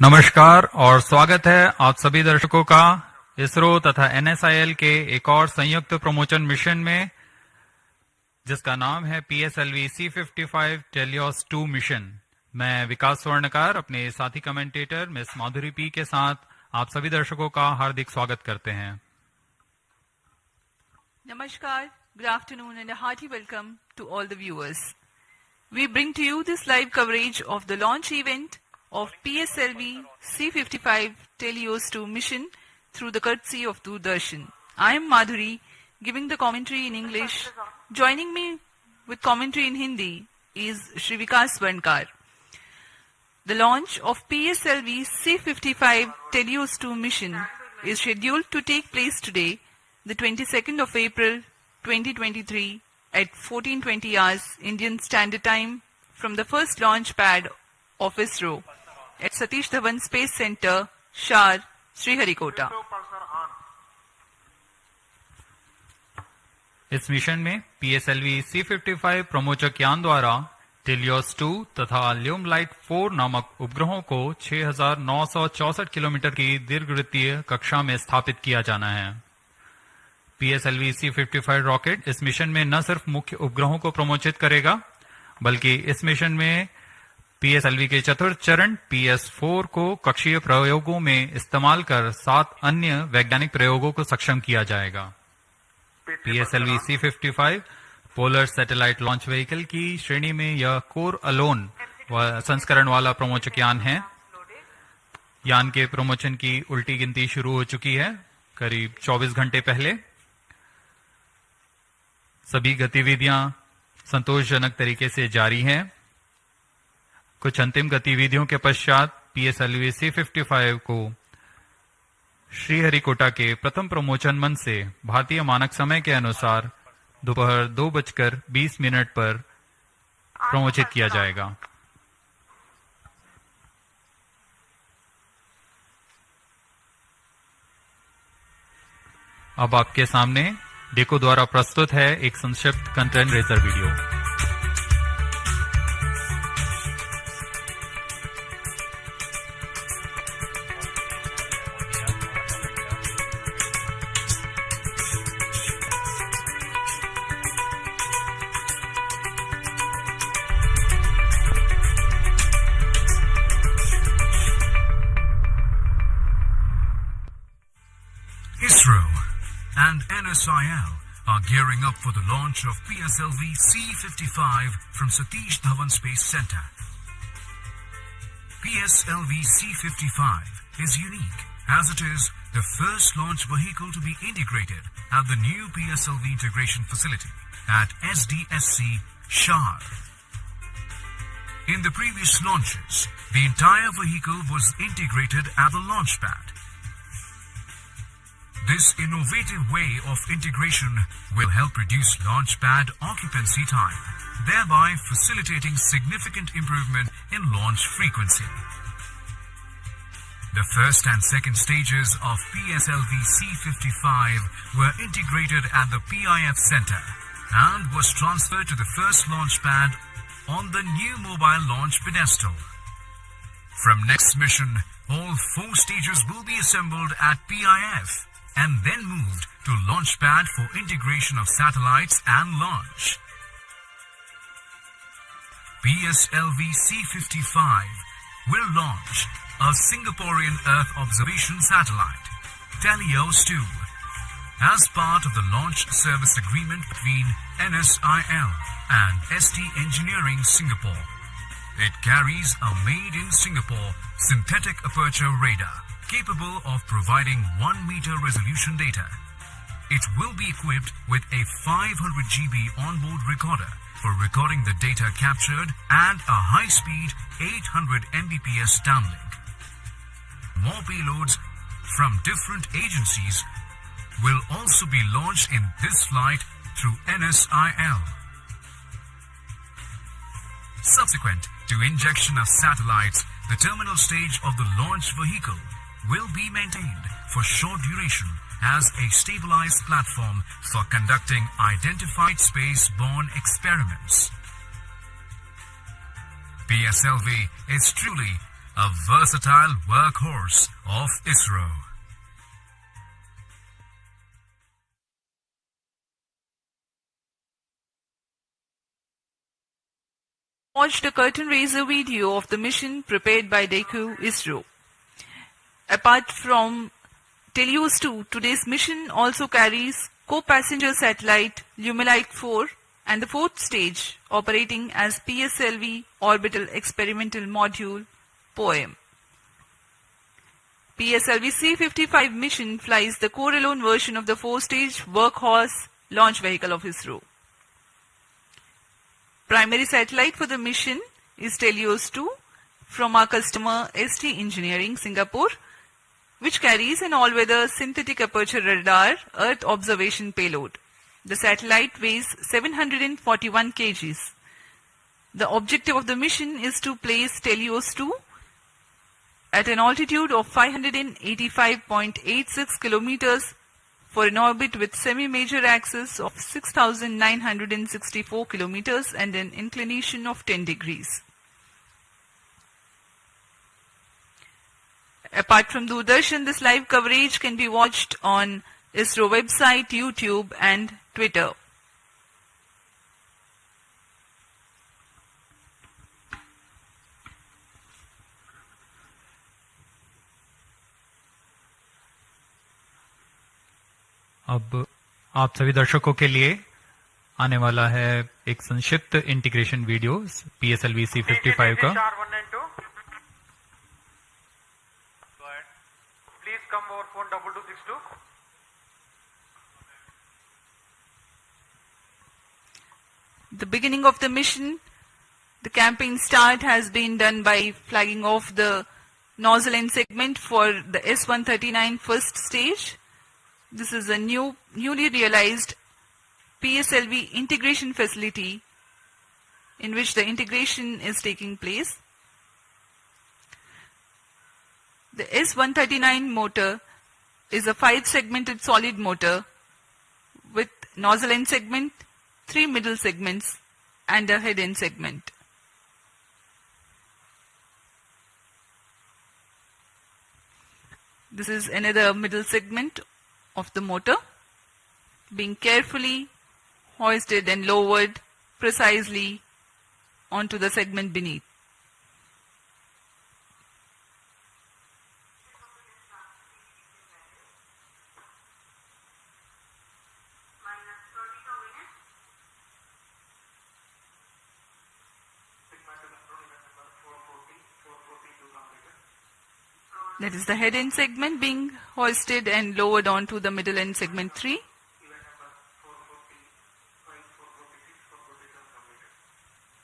नमस्कार और स्वागत है आप सभी दर्शकों का इसरो तथा एनएसआईएल के एक और संयुक्त प्रमोशन मिशन में, जिसका नाम है PSLV C55 TeLEOS-2 मिशन। मैं विकास स्वर्णकार अपने साथी कमेंटेटर मिस माधुरी पी के साथ आप सभी दर्शकों का हार्दिक स्वागत करते हैं। Namaskar, good afternoon and a hearty welcome to all the viewers. We bring to you this live coverage of the launch event of PSLV C55 TeLEOS-2 mission through the courtesy of Doordarshan. I am Madhuri, giving the commentary in English. Joining me with commentary in Hindi is Shri Vikas Swarnkar. The launch of PSLV C55 TeLEOS-2 mission is scheduled to take place today, the 22nd of April 2023 at 14:20 hours Indian Standard Time from the first launch pad of ISRO at Satish Dhawan Space Center, Shar, Sriharikota. इस mission में PSLV C55 प्रमोचक यान द्वारा TeLEOS-2 तथा ल्यूमलाइट 4 नामक उपग्रहों को 6,964 kilometre की दीर्घवृत्तीय कक्षा में स्थापित किया जाना है। PSLV C55 रॉकेट इस मिशन में न सिर्फ मुख्य उपग्रहों को प्रमोचित करेगा, बल्कि इस मिशन में PSLV के चतुर्थ चरण PS4 को कक्षीय प्रयोगों में इस्तेमाल कर 7 अन्य वैज्ञानिक प्रयोगों को सक्षम किया जाएगा। PSLV C55 polar satellite launch vehicle की श्रेणी में यह कोर अलोन संस्करण वाला प्रमोचक यान है। यान के प्रमोशन की उल्टी गिनती शुरू हो चुकी है करीब 24 घंटे पहले। सभी गतिविधियां संतोषजनक तरीके से जारी हैं। कुछ अंतिम गतिविधियों के पश्चात PSLV C55 को श्रीहरिकोटा के प्रथम प्रमोचन मंच से भारतीय मानक समय के अनुसार दोपहर 2:20 पर प्रमोचित किया जाएगा। अब आपके सामने डेको द्वारा प्रस्तुत है एक संक्षिप्त content razor video. ISRO and NSIL are gearing up for the launch of PSLV C55 from Satish Dhawan Space Center. PSLV C55 is unique as it is the first launch vehicle to be integrated at the new PSLV integration facility at SDSC Shar. In the previous launches, the entire vehicle was integrated at the launch pad. This innovative way of integration will help reduce launch pad occupancy time, thereby facilitating significant improvement in launch frequency. The first and second stages of PSLV C55 were integrated at the PIF Center and was transferred to the first launch pad on the new mobile launch pedestal. From next mission, all 4 stages will be assembled at PIF and then moved to launch pad for integration of satellites and launch. PSLV C55 will launch a Singaporean Earth observation satellite, TeLEOS-2, as part of the launch service agreement between NSIL and ST Engineering Singapore. It carries a made-in-Singapore synthetic aperture radar capable of providing 1-meter resolution data. It will be equipped with a 500 GB onboard recorder for recording the data captured and a high-speed 800 Mbps downlink. More payloads from different agencies will also be launched in this flight through NSIL. Subsequent to injection of satellites, the terminal stage of the launch vehicle will be maintained for short duration as a stabilized platform for conducting identified space-borne experiments. PSLV is truly a versatile workhorse of ISRO. Watched a curtain raiser video of the mission prepared by DECU ISRO. Apart from TeLEOS-2, today's mission also carries co-passenger satellite LUMILITE 4 and the fourth stage operating as PSLV Orbital Experimental Module POEM. PSLV C55 mission flies the core-alone version of the four-stage workhorse launch vehicle of ISRO. Primary satellite for the mission is TeLEOS-2 from our customer ST Engineering, Singapore, which carries an all-weather synthetic aperture radar Earth observation payload. The satellite weighs 741 kg. The objective of the mission is to place TeLEOS-2 at an altitude of 585.86 kilometers for an orbit with semi-major axis of 6,964 kilometers and an inclination of 10 degrees. Apart from Doordarshan, this live coverage can be watched on ISRO website, YouTube and Twitter. अब आप सभी दर्शकों के लिए आने वाला है एक संक्षिप्त इंटीग्रेशन वीडियो PSLV C55 का। Please come over phone 2262. The beginning of the mission, the campaign start has been done by flagging off the nozzle end segment for the S139 first stage. This is a newly realized PSLV integration facility in which the integration is taking place. The S139 motor is a 5-segmented solid motor with nozzle end segment, 3 middle segments and a head end segment. This is another middle segment of the motor being carefully hoisted and lowered precisely onto the segment beneath. That is the head end segment being hoisted and lowered onto the middle end segment 3.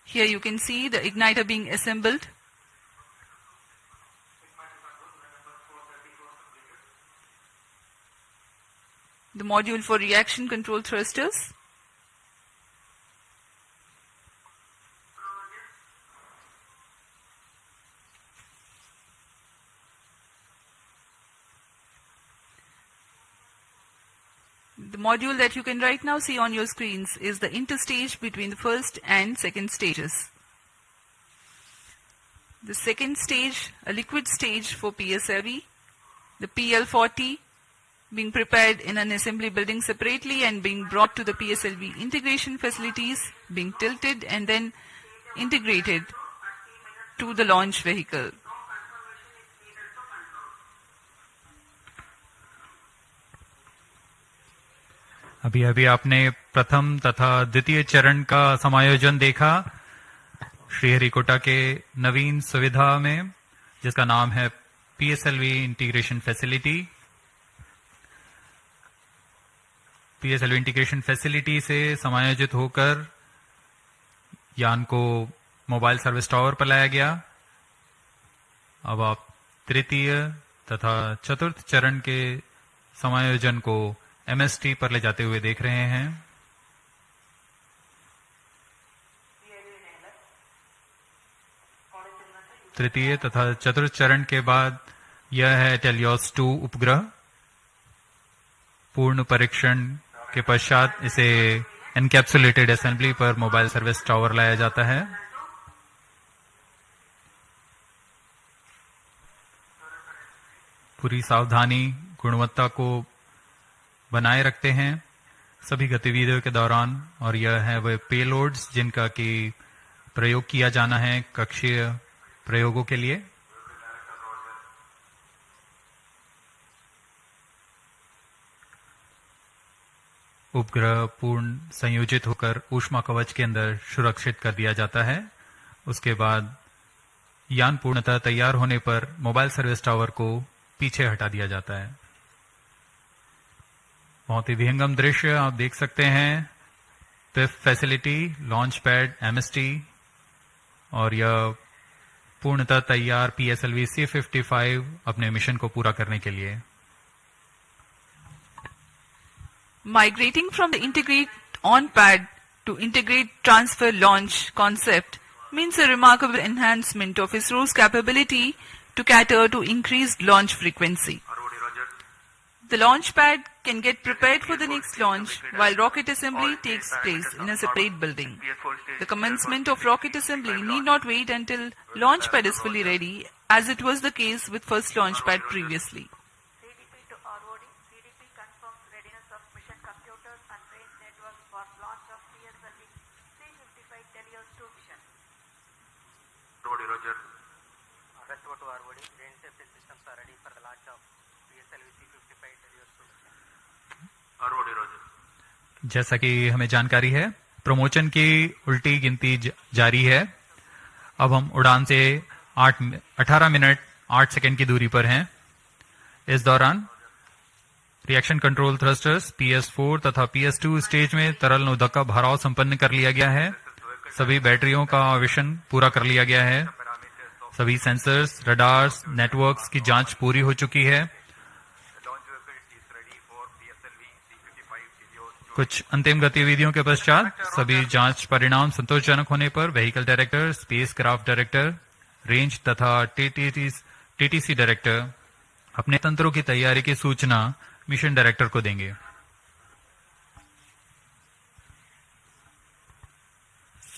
Here you can see the igniter being assembled. The module for reaction control thrusters. The module that you can right now see on your screens is the interstage between the first and second stages. The second stage, a liquid stage for PSLV, the PL40 being prepared in an assembly building separately and being brought to the PSLV integration facilities, being tilted and then integrated to the launch vehicle. अभी अभी आपने प्रथम तथा द्वितीय चरण का समायोजन देखा श्रीहरिकोटा के नवीन सुविधा में, जिसका नाम है PSLV integration facility. PSLV integration facility से समायोजित होकर यान को मोबाइल सर्विस टावर पर लाया गया। अब आप तृतीय तथा चतुर्थ चरण के समायोजन को MST पर ले जाते हुए देख रहे हैं। तृतीय तथा चतुर्थ चरण के बाद यह है TeLEOS-2 उपग्रह। पूर्ण परीक्षण के पश्चात इसे एनकैप्सुलेटेड असेंबली पर मोबाइल सर्विस टावर लाया जाता है। पूरी सावधानी गुणवत्ता को बनाए रखते हैं सभी गतिविधियों के दौरान, और यह है वह पेलोड्स जिनका कि प्रयोग किया जाना है कक्षीय प्रयोगों के लिए। उपग्रह पूर्ण संयोजित होकर ऊष्मा कवच के अंदर सुरक्षित कर दिया जाता है। उसके बाद यान पूर्णतः तैयार होने पर मोबाइल सर्विस टावर को पीछे हटा दिया जाता है। बहुत ही विहंगम दृश्य आप देख सकते हैं। PIFF facility, launch pad, MST, और यह पूर्णतः तैयार PSLV C55 अपने मिशन को पूरा करने के लिए। Migrating from the integrate on pad to integrate transfer launch concept means a remarkable enhancement of ISRO's capability to cater to increased launch frequency. The launch pad can get prepared for the next launch while rocket assembly takes place in a separate building. The commencement of rocket assembly need not wait until launch pad is fully ready, as it was the case with first launch pad previously. CDP to ROD. CDP confirms readiness of mission computers and range networks for launch of PSLV C55 TeLEOS-2 mission. Roger. RSO to ROD. Range safety systems are ready for the launch of PSLV C55 TeLEOS-2 mission. Roger. जैसा कि हमें जानकारी है, promotion की उल्टी गिनती जारी है। अब हम उड़ान से 18 मिनट 8 सेकंड की दूरी पर हैं। इस दौरान रिएक्शन कंट्रोल थ्रस्टर्स PS4 तथा PS2 स्टेज में तरल नोदक का भराव संपन्न कर लिया गया है। सभी बैटरियों का आवेशन पूरा कर लिया गया है। सभी सेंसर्स, रडार्स, नेटवर्क्स की जांच पूरी हो चुकी है। कुछ अंतिम गतिविधियों के पश्चात सभी जांच परिणाम संतोषजनक होने पर vehicle director, space craft director, range तथा TTC डायरेक्टर अपने तंत्रों की तैयारी की सूचना मिशन डायरेक्टर को देंगे।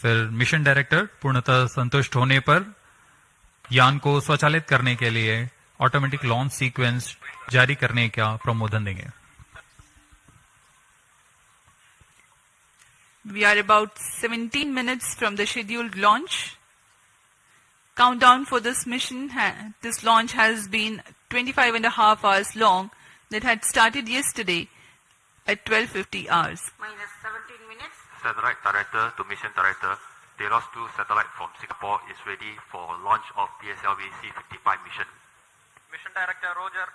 फिर मिशन डायरेक्टर पूर्णतः संतुष्ट होने पर यान को स्वचालित करने के लिए ऑटोमेटिक लॉन्च सीक्वेंस जारी करने का प्रमोदन देंगे। We are about 17 minutes from the scheduled launch. Countdown for this mission, this launch has been 25 and a half hours long. That had started yesterday at 12:50 hours. Minus 17 minutes. Satellite director to mission director. TeLEOS-2 satellite from Singapore is ready for launch of PSLV C55 mission. Mission director Roger.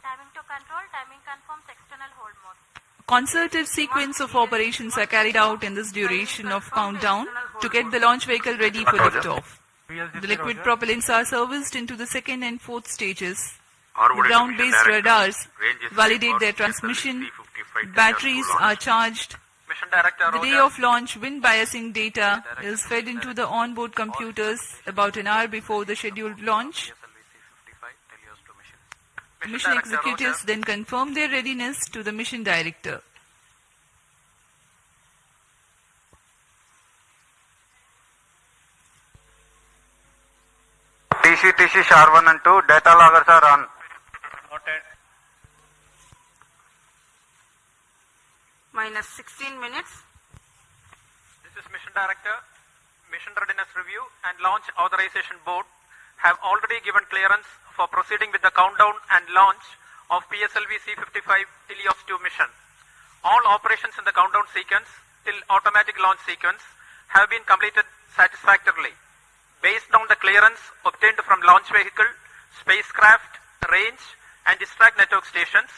Timing to control. Timing confirms external hold mode. Concerted sequence of operations are carried out in this duration of countdown to get the launch vehicle ready for liftoff. The liquid propellants are serviced into the second and fourth stages. The ground-based radars validate their transmission. Batteries are charged. Mission director The day of launch, wind biasing data is fed into the onboard computers about an hour before the scheduled launch. Mission executives then confirm their readiness to the mission director. TC SHAR1 and 2 data loggers are on. Noted. Minus 16 minutes. This is mission director. Mission readiness review and launch authorization board have already given clearance for proceeding with the countdown and launch of PSLV C55 TeLEOS-2 mission. All operations in the countdown sequence till automatic launch sequence have been completed satisfactorily. Based on the clearance obtained from launch vehicle, spacecraft, range and distract network stations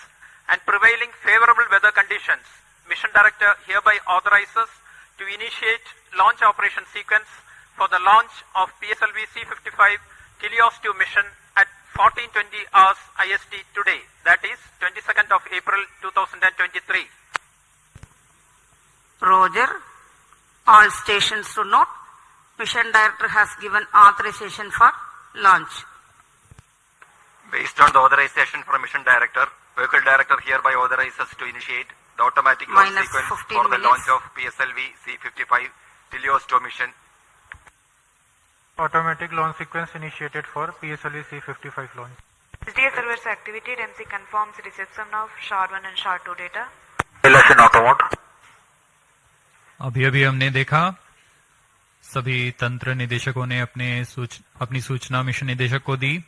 and prevailing favorable weather conditions, Mission Director hereby authorizes to initiate launch operation sequence for the launch of PSLV C55 TeLEOS-2 mission at 14:20 hours IST today, that is 22nd of April 2023. Roger. All stations to note. Mission director has given authorization for launch. Based on the authorization from mission director, vehicle director hereby authorizes to initiate the automatic launch Minus sequence 15 for the minutes. launch of PSLV C55 TeLEOS-2 mission. Automatic launch sequence initiated for PSLV C55 launch. SDA servers activated. MC confirms reception of SHAR-1 and SHAR-2 data. Relation auto mode. अभी अभी हमने देखा सभी तंत्र निदेशकों ने अपनी सूचना मिशन निदेशक को दी।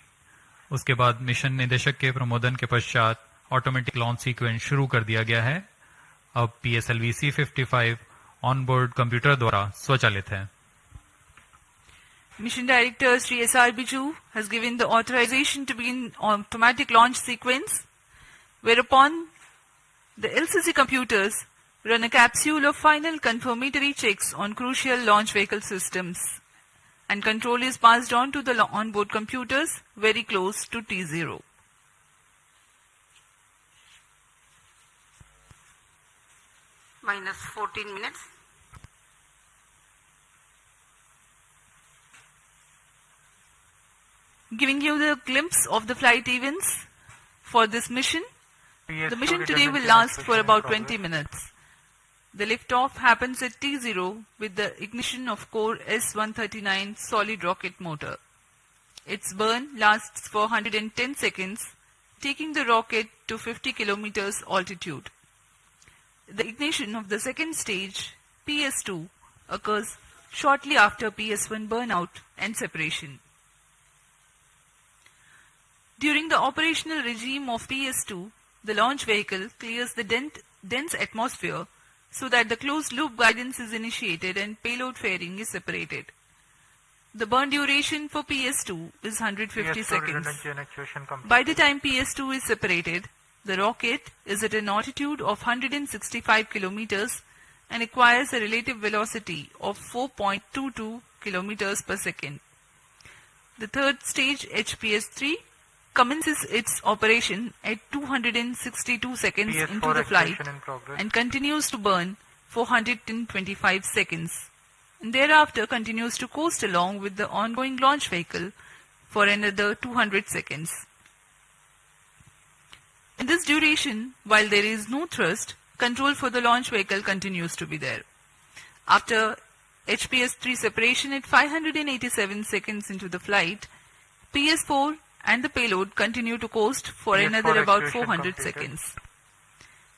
उसके बाद मिशन निदेशक के प्रमोदन के पश्चात ऑटोमेटिक लॉन्च सीक्वेंस शुरू कर दिया गया है। अब PSLV C55 on board computer द्वारा स्वचालित है। Mission Director Sri SRB2 has given the authorization to begin automatic launch sequence, whereupon the LCC computers run a capsule of final confirmatory checks on crucial launch vehicle systems, and control is passed on to the onboard computers very close to T0. Minus 14 minutes. Giving you the glimpse of the flight events for this mission. The mission today will last for about 20 minutes. The liftoff happens at T0 with the ignition of core S-139 solid rocket motor. Its burn lasts for 110 seconds, taking the rocket to 50 kilometers altitude. The ignition of the second stage, PS2, occurs shortly after PS1 burnout and separation. During the operational regime of PS2, the launch vehicle clears the dense atmosphere so that the closed-loop guidance is initiated and payload fairing is separated. The burn duration for PS2 is 150 seconds. By the time PS2 is separated, the rocket is at an altitude of 165 kilometers and acquires a relative velocity of 4.22 kilometers per second. The third stage, HPS-3, commences its operation at 262 seconds into the flight and continues to burn for 125 seconds. And thereafter continues to coast along with the ongoing launch vehicle for another 200 seconds. In this duration, while there is no thrust, control for the launch vehicle continues to be there. After HPS-3 separation at 587 seconds into the flight, PS4 and the payload continue to coast for another about 400 seconds.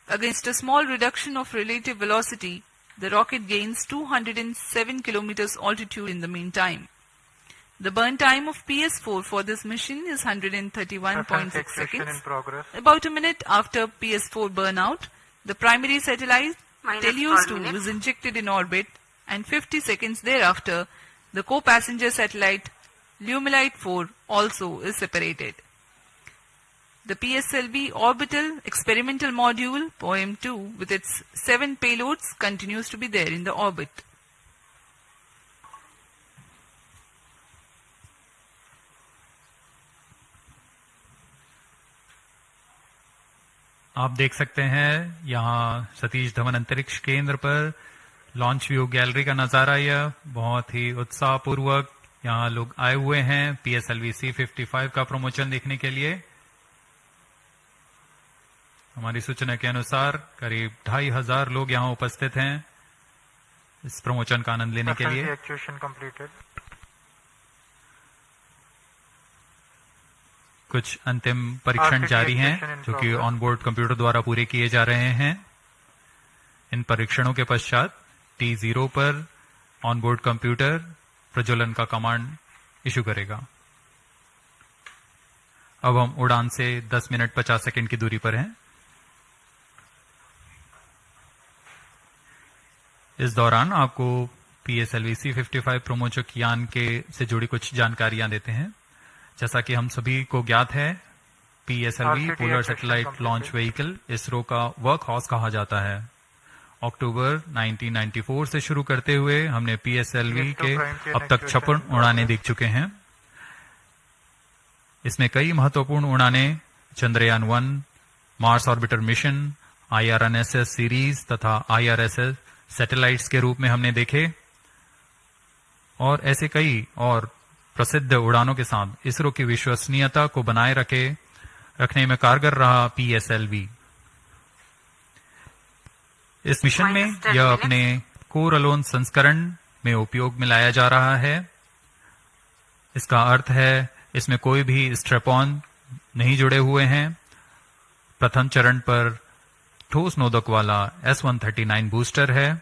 Against a small reduction of relative velocity, the rocket gains 207 kilometers altitude in the meantime. The burn time of PS4 for this mission is 131.6 seconds. About a minute after PS4 burnout, the primary satellite TeLEOS-2 is injected in orbit, and 50 seconds thereafter, the co-passenger satellite Lumilite 4 also is separated. The PSLV orbital experimental module POEM-2 with its 7 payloads continues to be there in the orbit. आप देख सकते हैं यहाँ सतीश धवन अंतरिक्ष केंद्र पर launch view gallery का नजारा। यह बहुत ही उत्साहपूर्वक यहाँ लोग आए हुए हैं PSLV C55 का प्रमोशन देखने के लिए। हमारी सूचना के अनुसार करीब 2500 लोग यहाँ उपस्थित हैं इस प्रमोशन का आनंद लेने के लिए। कुछ अंतिम परीक्षण जारी हैं जो कि ऑनबोर्ड कंप्यूटर द्वारा पूरे किए जा रहे हैं। इन परीक्षणों के पश्चात T0 पर ऑनबोर्ड कंप्यूटर प्रज्वलन का कमांड इशू करेगा। अब हम उड़ान से 10 मिनट 50 सेकंड की दूरी पर हैं। इस दौरान आपको PSLV C55 प्रमोचक यान के से जुड़ी कुछ जानकारियां देते हैं। जैसा कि हम सभी को ज्ञात है, PSLV polar satellite launch vehicle ISRO का वर्क हाउस कहा जाता है। अक्टूबर 1994 से शुरू करते हुए हमने PSLV के अब तक 56 उड़ानें देख चुके हैं। इसमें कई महत्वपूर्ण उड़ानें Chandrayaan 1, Mars orbiter mission, IRNSS series तथा IRSS सैटेलाइट्स के रूप में हमने देखे और ऐसे कई और प्रसिद्ध उड़ानों के साथ इसरो की विश्वसनीयता को बनाए रखने में कारगर रहा PSLV। इस मिशन में यह अपने कोर अलोन संस्करण में उपयोग में लाया जा रहा है। इसका अर्थ है इसमें कोई भी स्ट्रैप ऑन नहीं जुड़े हुए हैं। प्रथम चरण पर ठोस नोदक वाला S139 बूस्टर है।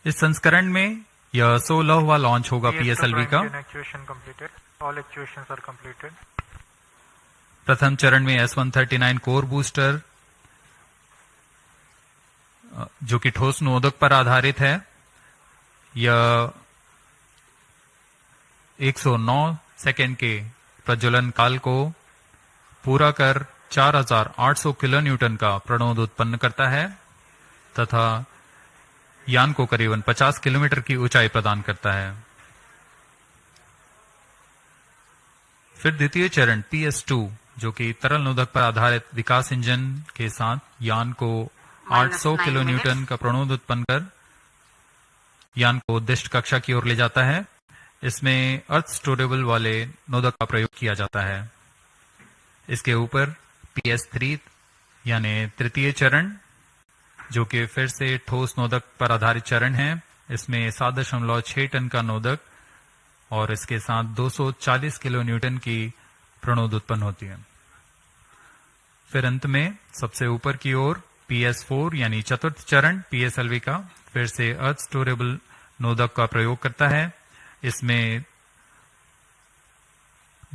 इस संस्करण में यह 16वां लॉन्च होगा PSLV का। प्रथम चरण में S139 कोर बूस्टर जो कि ठोस नोदक पर आधारित है, यह 109 सेकेंड के प्रज्वलन काल को पूरा कर 4800 किलो न्यूटन का प्रणोद उत्पन्न करता है तथा यान को करीबन 50 किलोमीटर की ऊंचाई प्रदान करता है। फिर द्वितीय चरण PS2 जो कि तरल नोदक पर आधारित विकास इंजन के साथ यान को 800 किलो न्यूटन का प्रणोद उत्पन्न कर यान को उद्दिष्ट कक्षा की ओर ले जाता है। इसमें अर्थ स्टोरेबल वाले नोदक का प्रयोग किया जाता है। इसके ऊपर PS3 यानी तृतीय चरण जो कि फिर से ठोस नोदक पर आधारित चरण है। इसमें 7.6 टन का नोदक और इसके साथ 240 किलो न्यूटन की प्रणोद उत्पन्न होती है। फिर अंत में सबसे ऊपर की ओर PS4 यानी चतुर्थ चरण PSLV का फिर से अर्थ स्टोरेबल नोदक का प्रयोग करता है। इसमें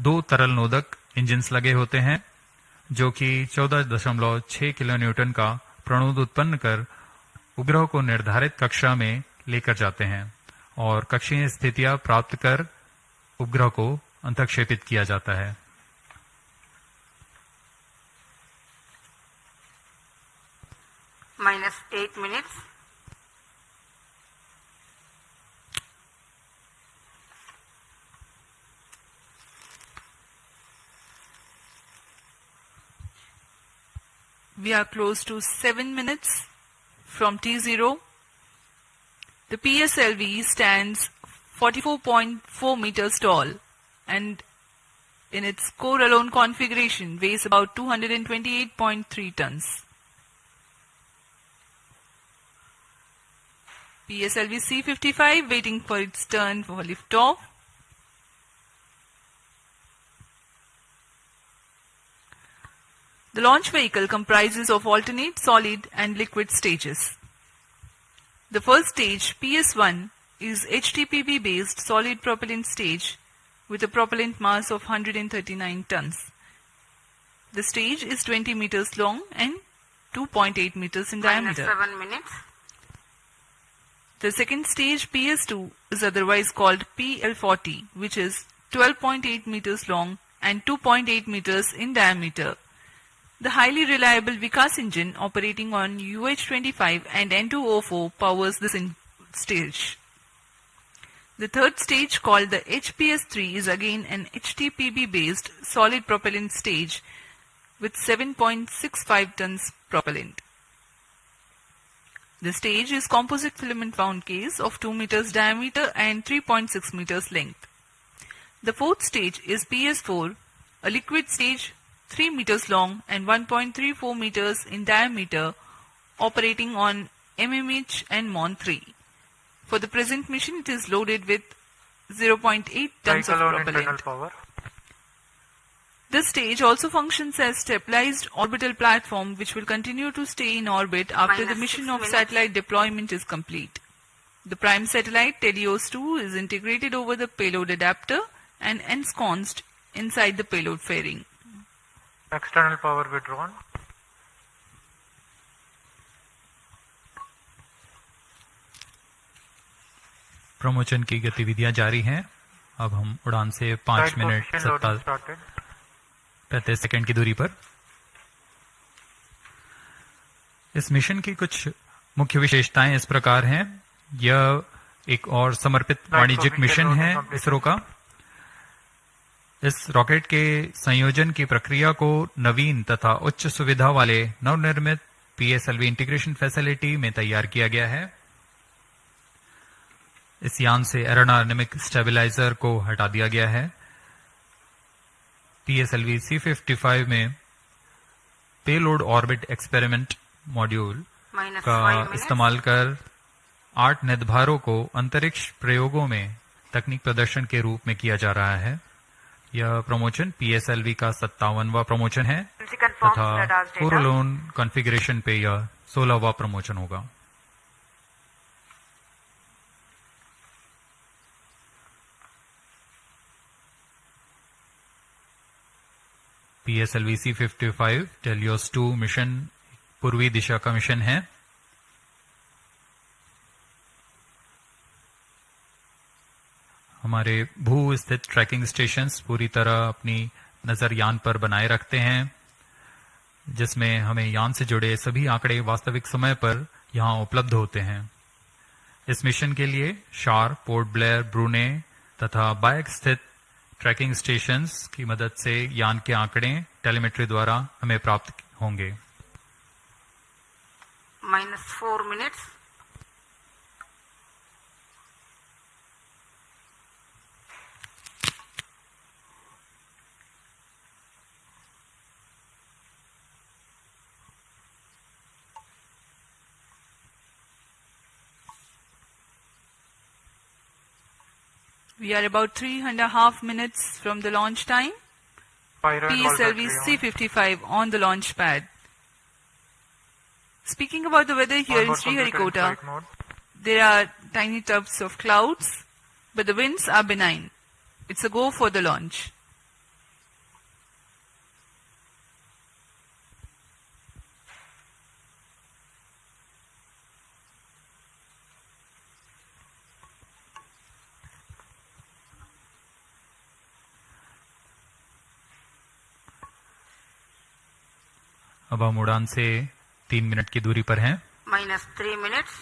2 तरल नोदक इंजिन्स लगे होते हैं जो कि 14.6 किलो न्यूटन का प्रणोद उत्पन्न कर उपग्रह को निर्धारित कक्षा में लेकर जाते हैं और कक्षीय स्थितियां प्राप्त कर उपग्रह को अंतःक्षेपित किया जाता है। -8 minutes. We are close to 7 minutes from T0. The PSLV stands 44.4 meters tall and in its core alone configuration weighs about 228.3 tons. PSLV C55 waiting for its turn for liftoff. The launch vehicle comprises of alternate solid and liquid stages. The first stage, PS1, is HTPB based solid propellant stage with a propellant mass of 139 tons. The stage is 20 meters long and 2.8 meters in diameter. -7 minutes. The second stage, PS2, is otherwise called PL40, which is 12.8 meters long and 2.8 meters in diameter. The highly reliable Vikas engine operating on UH-25 and N2O4 powers this stage. The third stage, called the HPS3, is again an HTPB-based solid propellant stage with 7.65 tons propellant. The stage is composite filament wound case of 2 meters diameter and 3.6 meters length. The fourth stage is PS4, a liquid stage 3 meters long and 1.34 meters in diameter, operating on MMH and MON3. For the present mission, it is loaded with 0.8 tons of propellant. This stage also functions as stabilized orbital platform which will continue to stay in orbit after the mission of satellite deployment is complete. The prime satellite TeLEOS-2 is integrated over the payload adapter and ensconced inside the payload fairing. External power withdrawn. Promotion की गतिविधियां जारी हैं। अब हम उड़ान से 5 minute 35 second की दूरी पर। इस मिशन की कुछ मुख्य विशेषताएं इस प्रकार हैं। यह एक और समर्पित वाणिज्यिक मिशन है इसरो का। इस रॉकेट के संयोजन की प्रक्रिया को नवीन तथा उच्च सुविधा वाले नवनिर्मित PSLV इंटीग्रेशन फैसिलिटी में तैयार किया गया है। इस यान से एरोडायनेमिक स्टेबलाइजर को हटा दिया गया है। PSLV C55 में पेलोड ऑर्बिट एक्सपेरिमेंट मॉड्यूल का इस्तेमाल कर 8 निर्धारों को अंतरिक्ष प्रयोगों में तकनीक प्रदर्शन के रूप में किया जा रहा है। यह प्रमोशन PSLV का 57वां प्रमोशन है She confirms तथा radar's data. कोरोलोन कॉन्फ़िगरेशन पे यह 16वां प्रमोशन होगा। PSLV C55 TeLEOS-2 मिशन पूर्वी दिशा का मिशन है। हमारे भू स्थित ट्रैकिंग स्टेशंस पूरी तरह अपनी नजर यान पर बनाए रखते हैं, जिसमें हमें यान से जुड़े सभी आंकड़े वास्तविक समय पर यहां उपलब्ध होते हैं। इस मिशन के लिए शार, पोर्ट ब्लेयर, ब्रूने तथा बायक स्थित ट्रैकिंग स्टेशंस की मदद से यान के आंकड़े टेलीमेट्री द्वारा हमें प्राप्त होंगे। -4 minutes. We are about 3.5 minutes from the launch time. Pyro and ball PSLV battery on. C55 on the launch pad. Speaking about the weather here in Onboard computer in Sriharikota, flight mode. there are tiny tufts of clouds, but the winds are benign. It's a go for the launch. अब हम उड़ान से 3 minute की दूरी पर हैं। -3 minutes.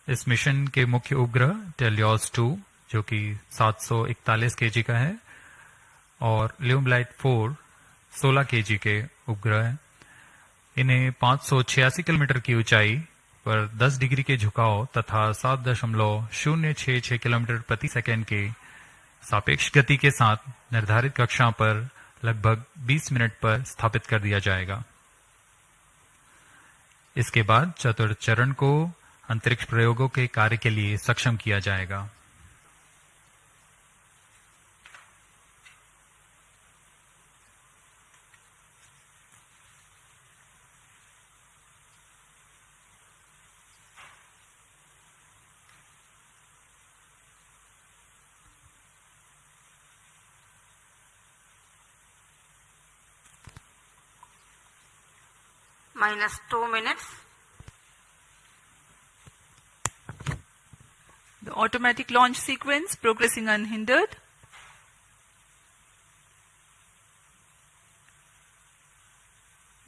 इस mission के मुख्य उपग्रह TeLEOS-2 जो कि 741 kg का है और ल्यूमलाइट 4 16 kg के उपग्रह हैं। इन्हें 586 किलोमीटर की ऊंचाई पर 10 डिग्री के झुकाव तथा 7.066 किलोमीटर प्रति सेकंड के सापेक्ष गति के साथ निर्धारित कक्षा पर लगभग 20 मिनट पर स्थापित कर दिया जाएगा। इसके बाद चतुर्थ चरण को अंतरिक्ष प्रयोगों के कार्य के लिए सक्षम किया जाएगा। -2 minutes. The automatic launch sequence progressing unhindered.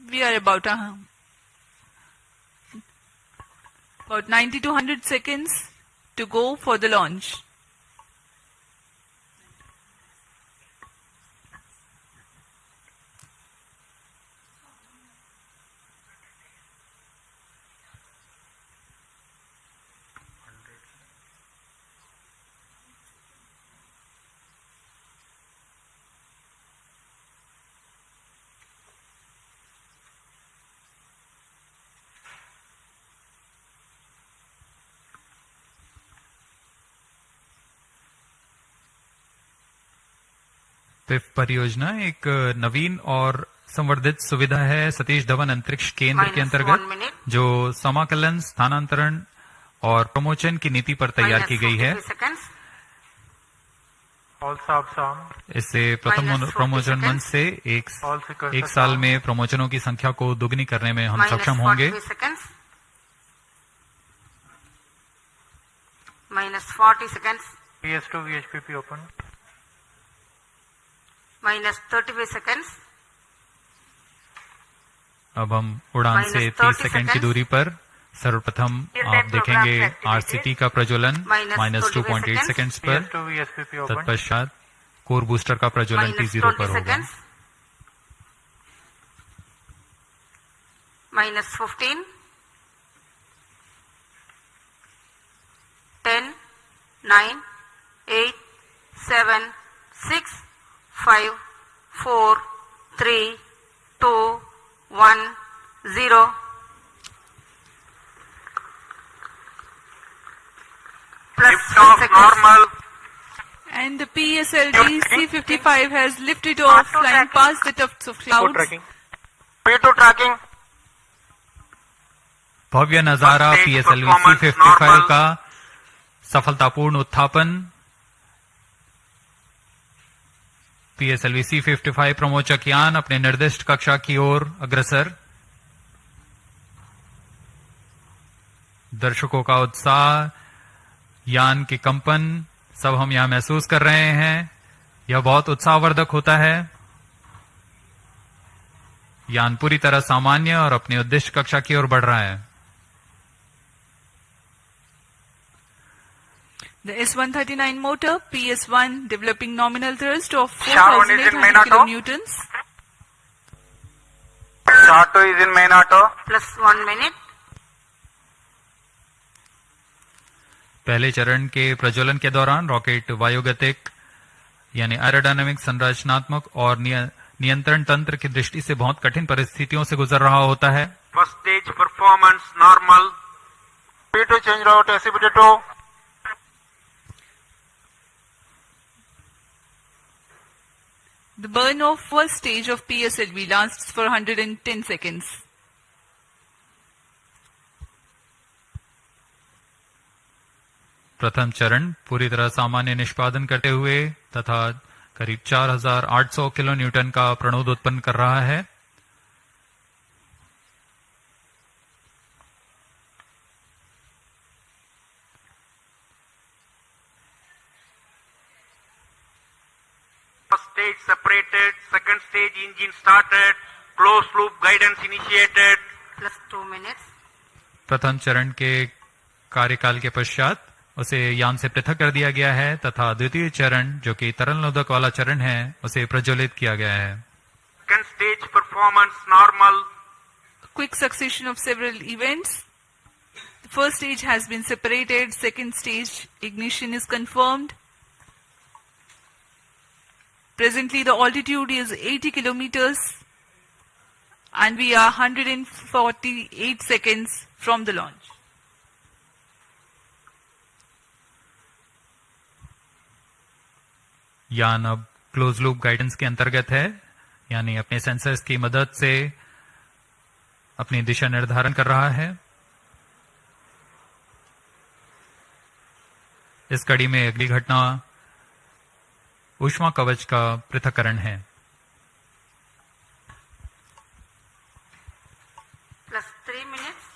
We are about 90 to 100 seconds to go for the launch. PIFF परियोजना एक नवीन और संवर्धित सुविधा है सतीश धवन अंतरिक्ष केंद्र के -1 अंतर्गत minute. जो समाकलन, स्थानांतरण और प्रमोशन की नीति पर तैयार की गई है। -43 seconds. All subs arm. इससे प्रथम -40 प्रमोशन मंच से All seekers एक are साल armed. में प्रमोशनों की संख्या को दुगनी करने में हम सक्षम होंगे। -43 seconds. -40 seconds. PS2 VHPP open. -35 seconds. अब हम उड़ान से 30 -30 सेकंड की seconds. दूरी पर सर्वप्रथम आप देखेंगे RCT का प्रज्वलन -2.8 सेकंड्स पर। PS2 VSPP open. तत्पश्चात कोर बूस्टर का प्रज्वलन T0 -20 पर होगा। seconds. -15. 10, 9, 8, 7, 6, 5, 4, 3, 2, 1, 0. Plus Lift off 3 seconds. normal. And the PSLV C55 has lifted off, flying past the tufts of clouds. P2 tracking. भव्य नजारा First stage PSLV performance C55 normal. का सफलतापूर्ण उत्थापन। PSLV C55 प्रमोचक यान अपने निर्दिष्ट कक्षा की ओर अग्रसर। दर्शकों का उत्साह, यान के कंपन सब हम यहां महसूस कर रहे हैं। यह बहुत उत्साहवर्धक होता है। यान पूरी तरह सामान्य और अपनी उद्दिष्ट कक्षा की ओर बढ़ रहा है। The S139 motor, PS1, developing nominal thrust of Sharp is in main 4,800 auto. kilonewtons. Short 2 is in main auto. plus 1 minute. पहले चरण के प्रज्वलन के दौरान रॉकेट वायुगतिक यानी एरोडायनामिक, संरचनात्मक और नियंत्रण तंत्र की दृष्टि से बहुत कठिन परिस्थितियों से गुजर रहा होता है। First stage performance normal. P2 change route SCPT2. The burn of first stage of PSLV lasts for 110 seconds. प्रथम चरण पूरी तरह सामान्य निष्पादन करते हुए तथा करीब 4800 किलो न्यूटन का प्रणोद उत्पन्न कर रहा है। First stage separated. Second stage engine started. Closed loop guidance initiated. plus 2 minutes. प्रथम चरण के कार्यकाल के पश्चात उसे यान से पृथक कर दिया गया है तथा द्वितीय चरण जो कि तरल नोदक वाला चरण है उसे प्रज्वलित किया गया है। Second stage performance normal. Quick succession of several events. The first stage has been separated. Second stage ignition is confirmed. Presently the altitude is 80 kilometers and we are 148 seconds from the launch. यान अब close loop guidance के अंतर्गत है, यानी अपने sensors की मदद से अपनी दिशा निर्धारण कर रहा है। इस कड़ी में अगली घटना ऊष्मा कवच का पृथक्करण है। plus 3 minutes.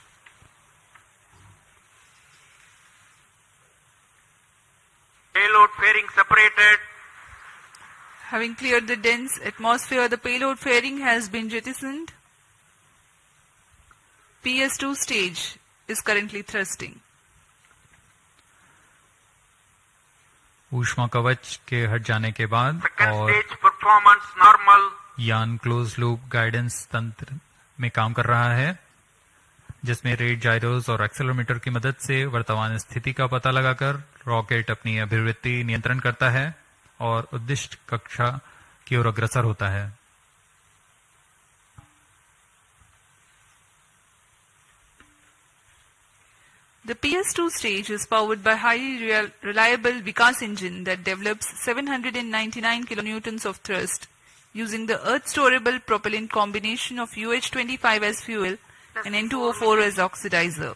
Payload fairing separated. Having cleared the dense atmosphere, the payload fairing has been jettisoned. PS2 stage is currently thrusting. ऊष्मा कवच के हट जाने के बाद Second और stage performance normal. यान क्लोज लूप गाइडेंस तंत्र में काम कर रहा है, जिसमें रेट जायरोस और एक्सेलेरोमीटर की मदद से वर्तमान स्थिति का पता लगाकर रॉकेट अपनी अभिवृत्ति नियंत्रण करता है और उद्दिष्ट कक्षा की ओर अग्रसर होता है। The PS2 stage is powered by highly reliable Vikas engine that develops 799 kilonewtons of thrust using the earth-storable propellant combination of UH-25 as fuel and N2O4 as oxidizer.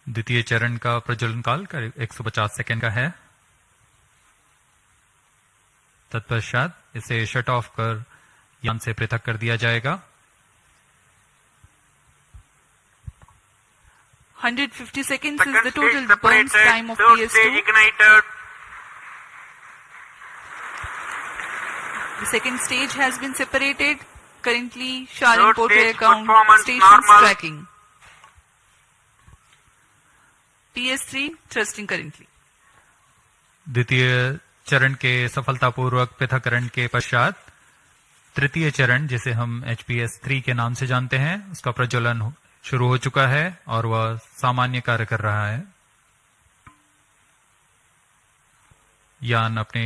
द्वितीय चरण का प्रज्वलन काल करीब 150 सेकेंड का है। तत्पश्चात इसे शट ऑफ कर यान से पृथक कर दिया जाएगा। 150 seconds is Second the stage total burn separated. time of Third stage PS2. ignited. The second stage has been separated. Currently, Shar Third and Porter stage account performance stations normal. tracking. PS3 thrusting currently. द्वितीय चरण के सफलतापूर्वक पृथक्करण के पश्चात तृतीय चरण, जिसे हम HPS-3 के नाम से जानते हैं, उसका प्रज्वलन शुरू हो चुका है और वह सामान्य कार्य कर रहा है। यान अपने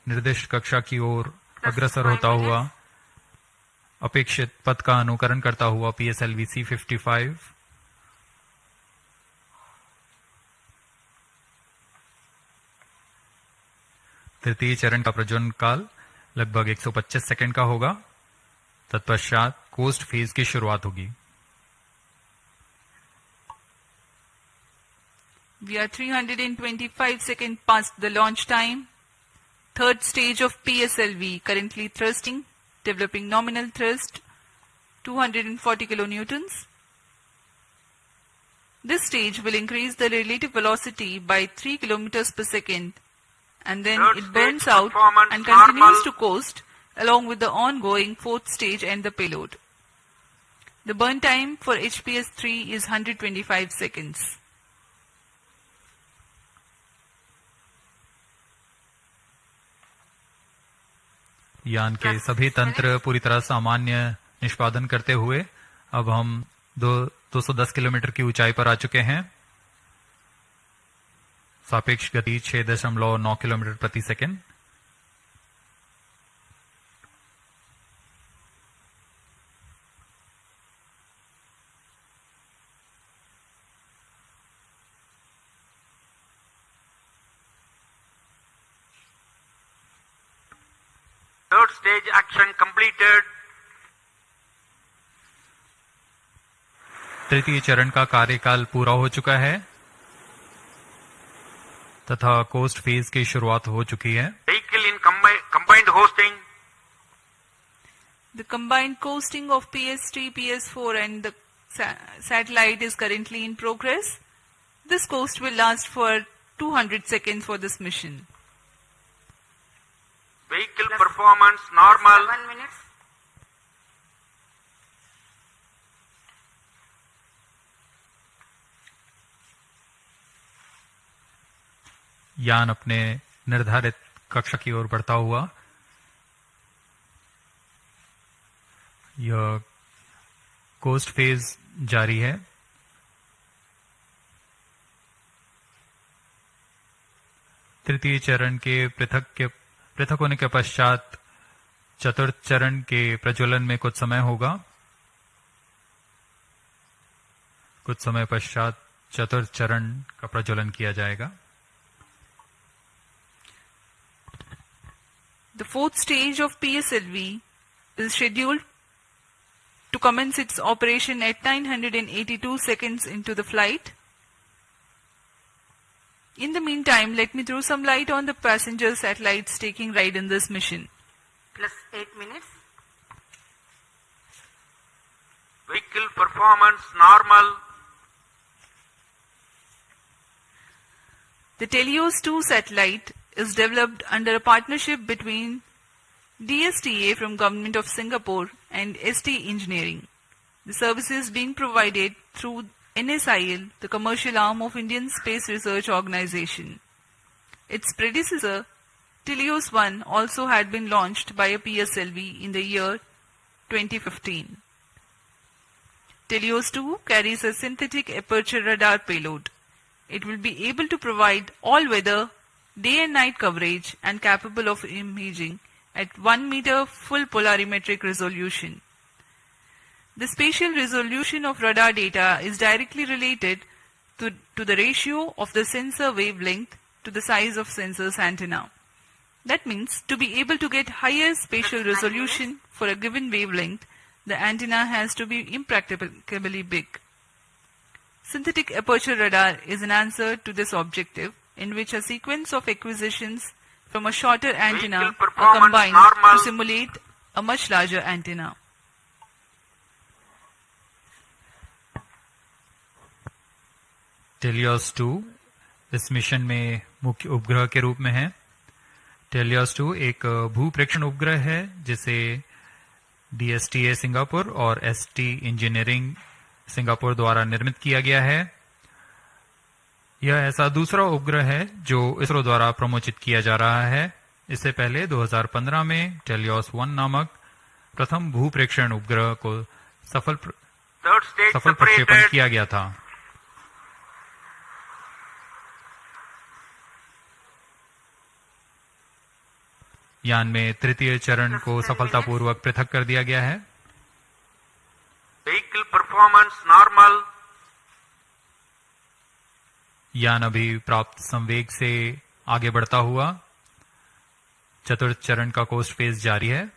निर्दिष्ट कक्षा की ओर अग्रसर होता हुआ अपेक्षित पथ का अनुकरण करता हुआ PSLV C55 तृतीय चरण का प्रज्वलन काल लगभग 125 सेकंड का होगा। तत्पश्चात कोस्ट फेज की शुरुआत होगी। We are 325 seconds past the launch time. Third stage of PSLV, currently thrusting, developing nominal thrust, 240 kilonewtons. This stage will increase the relative velocity by 3 kilometers per second, and then Third it burns stage out performance and continues normal. to coast along with the ongoing fourth stage and the payload. The burn time for HPS-3 is 125 seconds. यान के सभी तंत्र पूरी तरह सामान्य निष्पादन करते हुए अब हम 210 किलोमीटर की ऊंचाई पर आ चुके हैं। सापेक्ष गति 6.9 किलोमीटर प्रति second. Third stage action completed. तृतीय चरण का कार्यकाल पूरा हो चुका है तथा कोस्ट फेज की शुरुआत हो चुकी है। Vehicle in combined hosting. The combined coasting of PS3, PS4 and the satellite is currently in progress. This coast will last for 200 seconds for this mission. Vehicle performance normal. 7 minutes. यान अपने निर्धारित कक्षा की ओर बढ़ता हुआ यह कोस्ट फेज जारी है। तृतीय चरण के पृथक होने के पश्चात चतुर्थ चरण के प्रज्वलन में कुछ समय होगा। कुछ समय पश्चात चतुर्थ चरण का प्रज्वलन किया जाएगा। The fourth stage of PSLV is scheduled to commence its operation at 982 seconds into the flight. In the meantime, let me throw some light on the passenger satellites taking ride in this mission. Plus 8 minutes. Vehicle performance normal. The TeLEOS-2 satellite is developed under a partnership between DSTA from Government of Singapore and ST Engineering. The service is being provided through NSIL, the commercial arm of Indian Space Research Organization. Its predecessor, TeLEOS-1, also had been launched by a PSLV in the year 2015. TeLEOS-2 carries a synthetic aperture radar payload. It will be able to provide all-weather, day and night coverage and capable of imaging at 1 meter full polarimetric resolution. The spatial resolution of radar data is directly related to the ratio of the sensor wavelength to the size of sensor's antenna. That means to be able to get higher spatial resolution for a given wavelength, the antenna has to be impracticably big. Synthetic aperture radar is an answer to this objective, in which a sequence of acquisitions from a shorter antenna Vehicle are performance combined normal. to simulate a much larger antenna. TeLEOS-2 इस mission में मुख्य उपग्रह के रूप में है। TeLEOS-2 एक भूप्रेक्षण उपग्रह है जिसे DSTA सिंगापुर और ST इंजीनियरिंग सिंगापुर द्वारा निर्मित किया गया है। यह ऐसा दूसरा उपग्रह है जो इसरो द्वारा प्रमोचित किया जा रहा है। इससे पहले 2015 में TeLEOS-1 नामक प्रथम भूप्रेक्षण उपग्रह को सफल प्रक्षेपण किया गया था। यान में तृतीय चरण को सफलतापूर्वक पृथक कर दिया गया है। Vehicle performance normal. यान अभी प्राप्त संवेग से आगे बढ़ता हुआ चतुर्थ चरण का कोस्ट फेज जारी है।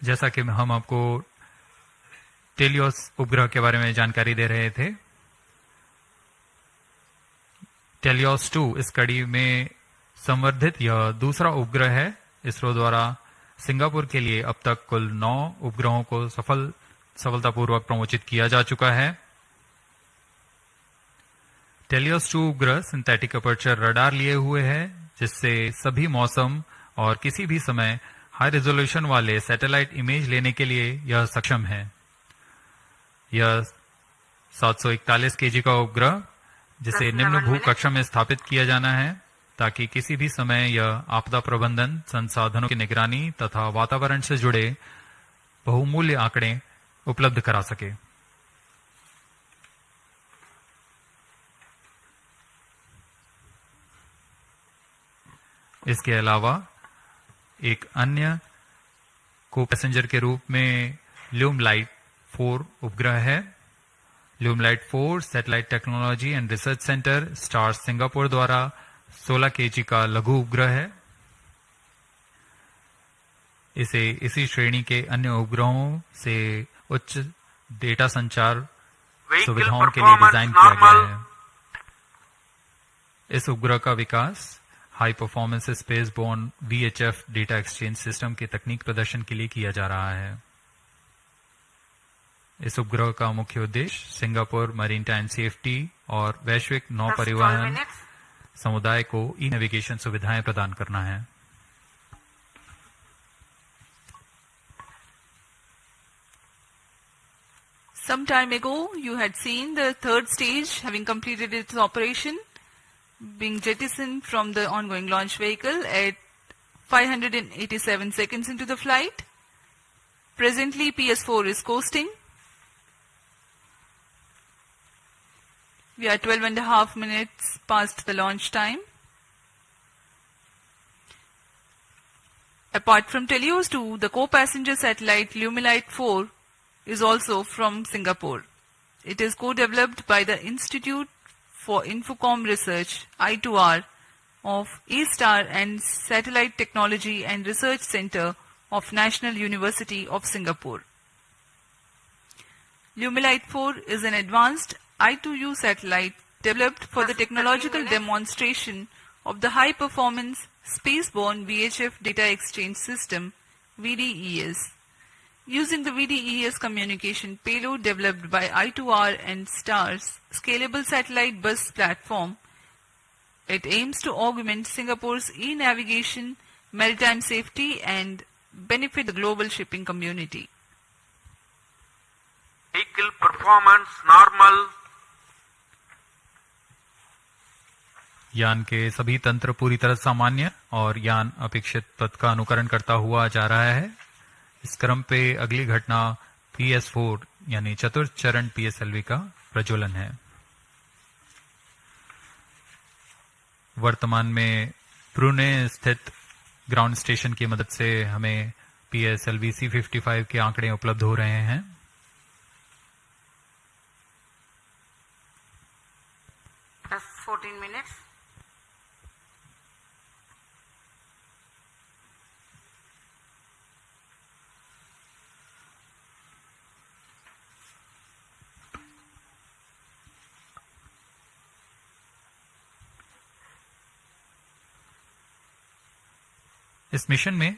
जैसा कि हम आपको टेलियोस उपग्रह के बारे में जानकारी दे रहे थे, TeLEOS-2 इस कड़ी में संवर्धित यह दूसरा उपग्रह है। इसरो द्वारा सिंगापुर के लिए अब तक कुल 9 उपग्रहों को सफलतापूर्वक प्रमोचित किया जा चुका है। TeLEOS-2 उपग्रह सिंथेटिक अपर्चर रडार लिए हुए है, जिससे सभी मौसम और किसी भी समय हाई रेजोल्यूशन वाले सैटेलाइट इमेज लेने के लिए यह सक्षम है। यह 741 केजी का उपग्रह, जिसे निम्न भू कक्षा में स्थापित किया जाना है, ताकि किसी भी समय यह आपदा प्रबंधन, संसाधनों की निगरानी तथा वातावरण से जुड़े बहुमूल्य आंकड़े उपलब्ध करा सके। इसके अलावा एक अन्य को पैसेंजर के रूप में ल्यूमलाइट 4 उपग्रह है। ल्यूमलाइट 4 satellite technology and research centre star Singapore द्वारा 16 केजी का लघु उपग्रह है। इसे इसी श्रेणी के अन्य उपग्रहों से उच्च डेटा संचार सुविधाओं के लिए डिजाइन किया गया है। इस उपग्रह का विकास high performance space borne VHF data exchange system के तकनीक प्रदर्शन के लिए किया जा रहा है। इस उपग्रह का मुख्य उद्देश्य सिंगापुर मरीन टाइम सेफ्टी और वैश्विक नौ परिवहन समुदाय को ई नेविगेशन सुविधाएं प्रदान करना है। Some time ago, you had seen the third stage having completed its operation, being jettisoned from the ongoing launch vehicle at 587 seconds into the flight. Presently, PS4 is coasting. We are 12.5 minutes past the launch time. Apart from TeLEOS-2, the co-passenger satellite Lumilite 4 is also from Singapore. It is co-developed by the Institute for Infocom Research, I2R, of A-Star and Satellite Technology and Research Center of National University of Singapore. Lumilite 4 is an advanced I2U satellite developed for the technological demonstration of the high-performance spaceborne VHF data exchange system, VDES. Using the VDES communication payload developed by I2R and STAR's scalable satellite bus platform, it aims to augment Singapore's e-navigation, maritime safety and benefit the global shipping community. Vehicle performance normal. यान के सभी तंत्र पूरी तरह सामान्य और यान अपेक्षित पथ का अनुकरण करता हुआ जा रहा है। इस क्रम पे अगली घटना PS4 यानी चतुर्थ चरण PSLV का प्रज्वलन है। वर्तमान में ब्रुने स्थित ग्राउंड स्टेशन की मदद से हमें PSLV C55 के आंकड़े उपलब्ध हो रहे हैं। Plus 14 minutes. इस मिशन में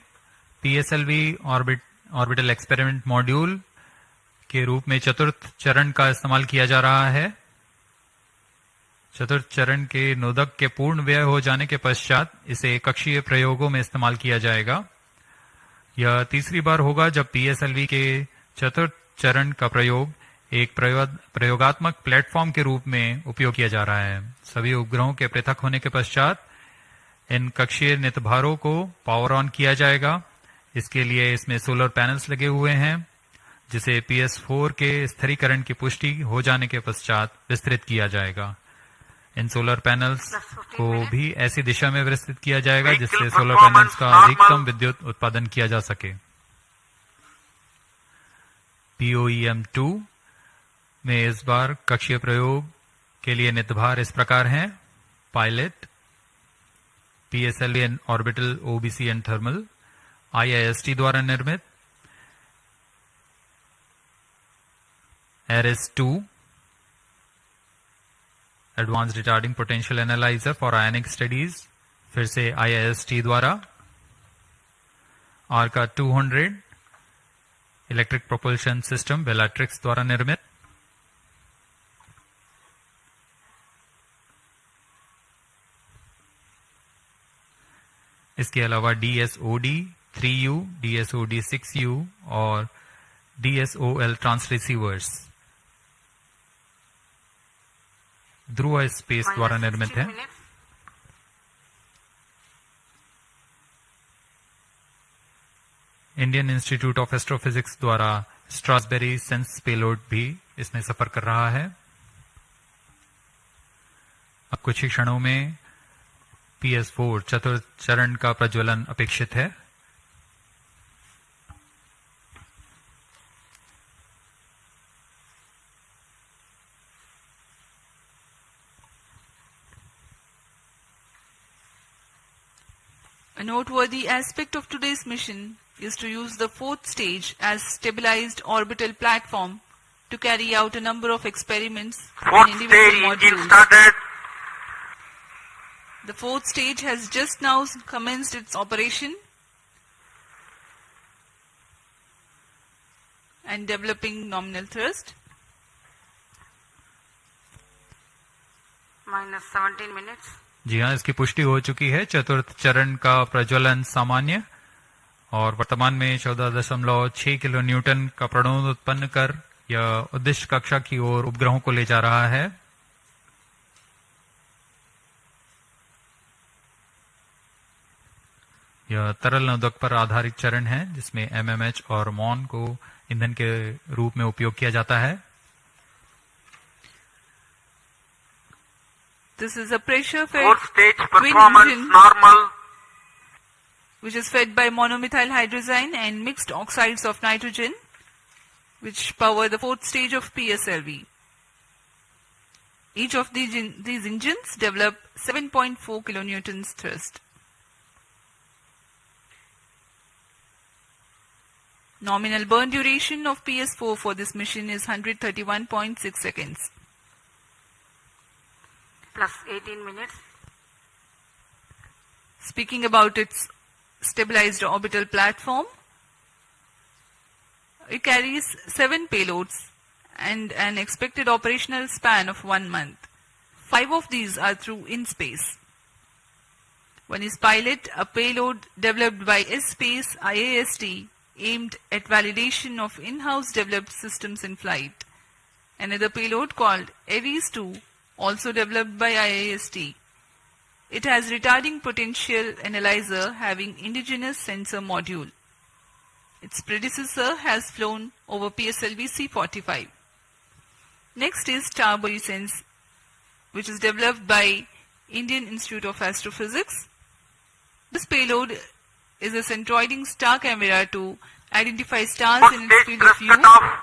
PSLV ऑर्बिटल एक्सपेरिमेंट मॉड्यूल के रूप में चतुर्थ चरण का इस्तेमाल किया जा रहा है। चतुर्थ चरण के नोदक के पूर्ण व्यय हो जाने के पश्चात इसे कक्षीय प्रयोगों में इस्तेमाल किया जाएगा। यह तीसरी बार होगा जब PSLV के चतुर्थ चरण का प्रयोग एक प्रयोगात्मक प्लेटफॉर्म के रूप में उपयोग किया जा रहा है। सभी उपग्रहों के पृथक होने के पश्चात इन कक्षीय नितभारों को पावर ऑन किया जाएगा। इसके लिए इसमें सोलर पैनल्स लगे हुए हैं, जिसे PS4 के स्थिरीकरण की पुष्टि हो जाने के पश्चात विस्तृत किया जाएगा। इन सोलर पैनल्स को भी ऐसी दिशा में विस्तृत किया जाएगा जिससे सोलर पैनल्स का अधिकतम विद्युत उत्पादन किया जा सके। POEM-2 में इस बार कक्षीय प्रयोग के लिए नितभार इस प्रकार हैं: pilot, PSLV and orbital OBC and thermal, IIST द्वारा निर्मित ARIS-2 advance retarding potential analyser for ionic studies, फिर से IIST द्वारा, ARCA 200 electric propulsion system Bellatrix द्वारा निर्मित, इसके अलावा DSOD 3U, DSOD 6U और DSOL ट्रांसरिसीवर्स ध्रुव स्पेस द्वारा निर्मित है। इंडियन इंस्टीट्यूट ऑफ एस्ट्रोफिजिक्स द्वारा स्ट्रासबेरी सेंस पेलोड भी इसमें सफर कर रहा है। अब कुछ ही क्षणों में PS4 चतुर्थ चरण का प्रज्वलन अपेक्षित है। A noteworthy aspect of today's mission is to use the fourth stage as stabilized orbital platform to carry out a number of experiments Fourth in stage individual engine modules. started. The fourth stage has just now commenced its operation and developing nominal thrust. minus 17 minutes. जी हाँ, इसकी पुष्टि हो चुकी है। चतुर्थ चरण का प्रज्वलन सामान्य और वर्तमान में 14.6 किलो न्यूटन का प्रणोद उत्पन्न कर यह उद्दिष्ट कक्षा की ओर उपग्रहों को ले जा रहा है। यह तरल नोदक पर आधारित चरण है जिसमें MMH और MON को ईंधन के रूप में उपयोग किया जाता है। This is a pressure-fed Fourth stage twin performance engine normal. which is fed by monomethyl hydrazine and mixed oxides of nitrogen, which power the fourth stage of PSLV. Each of these engines develop 7.4 kilonewtons thrust. Nominal burn duration of PS4 for this mission is 131.6 seconds. Plus 18 minutes. Speaking about its stabilized orbital platform, it carries 7 payloads and an expected operational span of 1 month. 5 of these are through in-space. One is pilot, a payload developed by S-Space IAST aimed at validation of in-house developed systems in flight. Another payload called ARIS-2, also developed by IAST. It has retarding potential analyzer having indigenous sensor module. Its predecessor has flown over PSLV C45. Next is Sense, which is developed by Indian Institute of Astrophysics. This payload is a centroiding star camera to identify stars Fourth in its stage field of thrust view cutoff.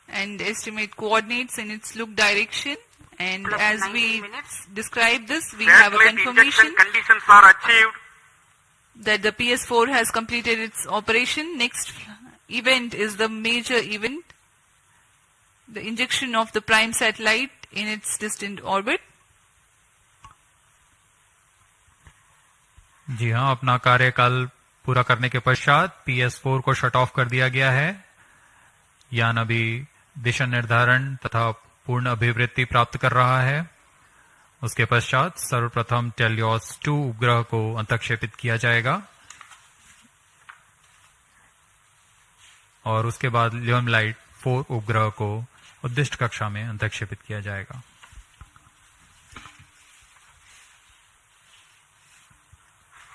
and estimate coordinates in its look direction. And Plus as 19 we minutes. describe this, we have a Satellite confirmation injection conditions are achieved. that the PS4 has completed its operation. Next event is the major event, the injection of the prime satellite in its distant orbit. जी हाँ, अपना कार्यकाल पूरा करने के पश्चात PS4 को shut off कर दिया गया है। यान अभी दिशा निर्धारण तथा पूर्ण अभिवृत्ति प्राप्त कर रहा है। उसके पश्चात सर्वप्रथम TeLEOS-2 उपग्रह को अंतक्षेपित किया जाएगा और उसके बाद LEOM-LIGHT 4 उपग्रह को उद्दिष्ट कक्षा में अंतक्षेपित किया जाएगा।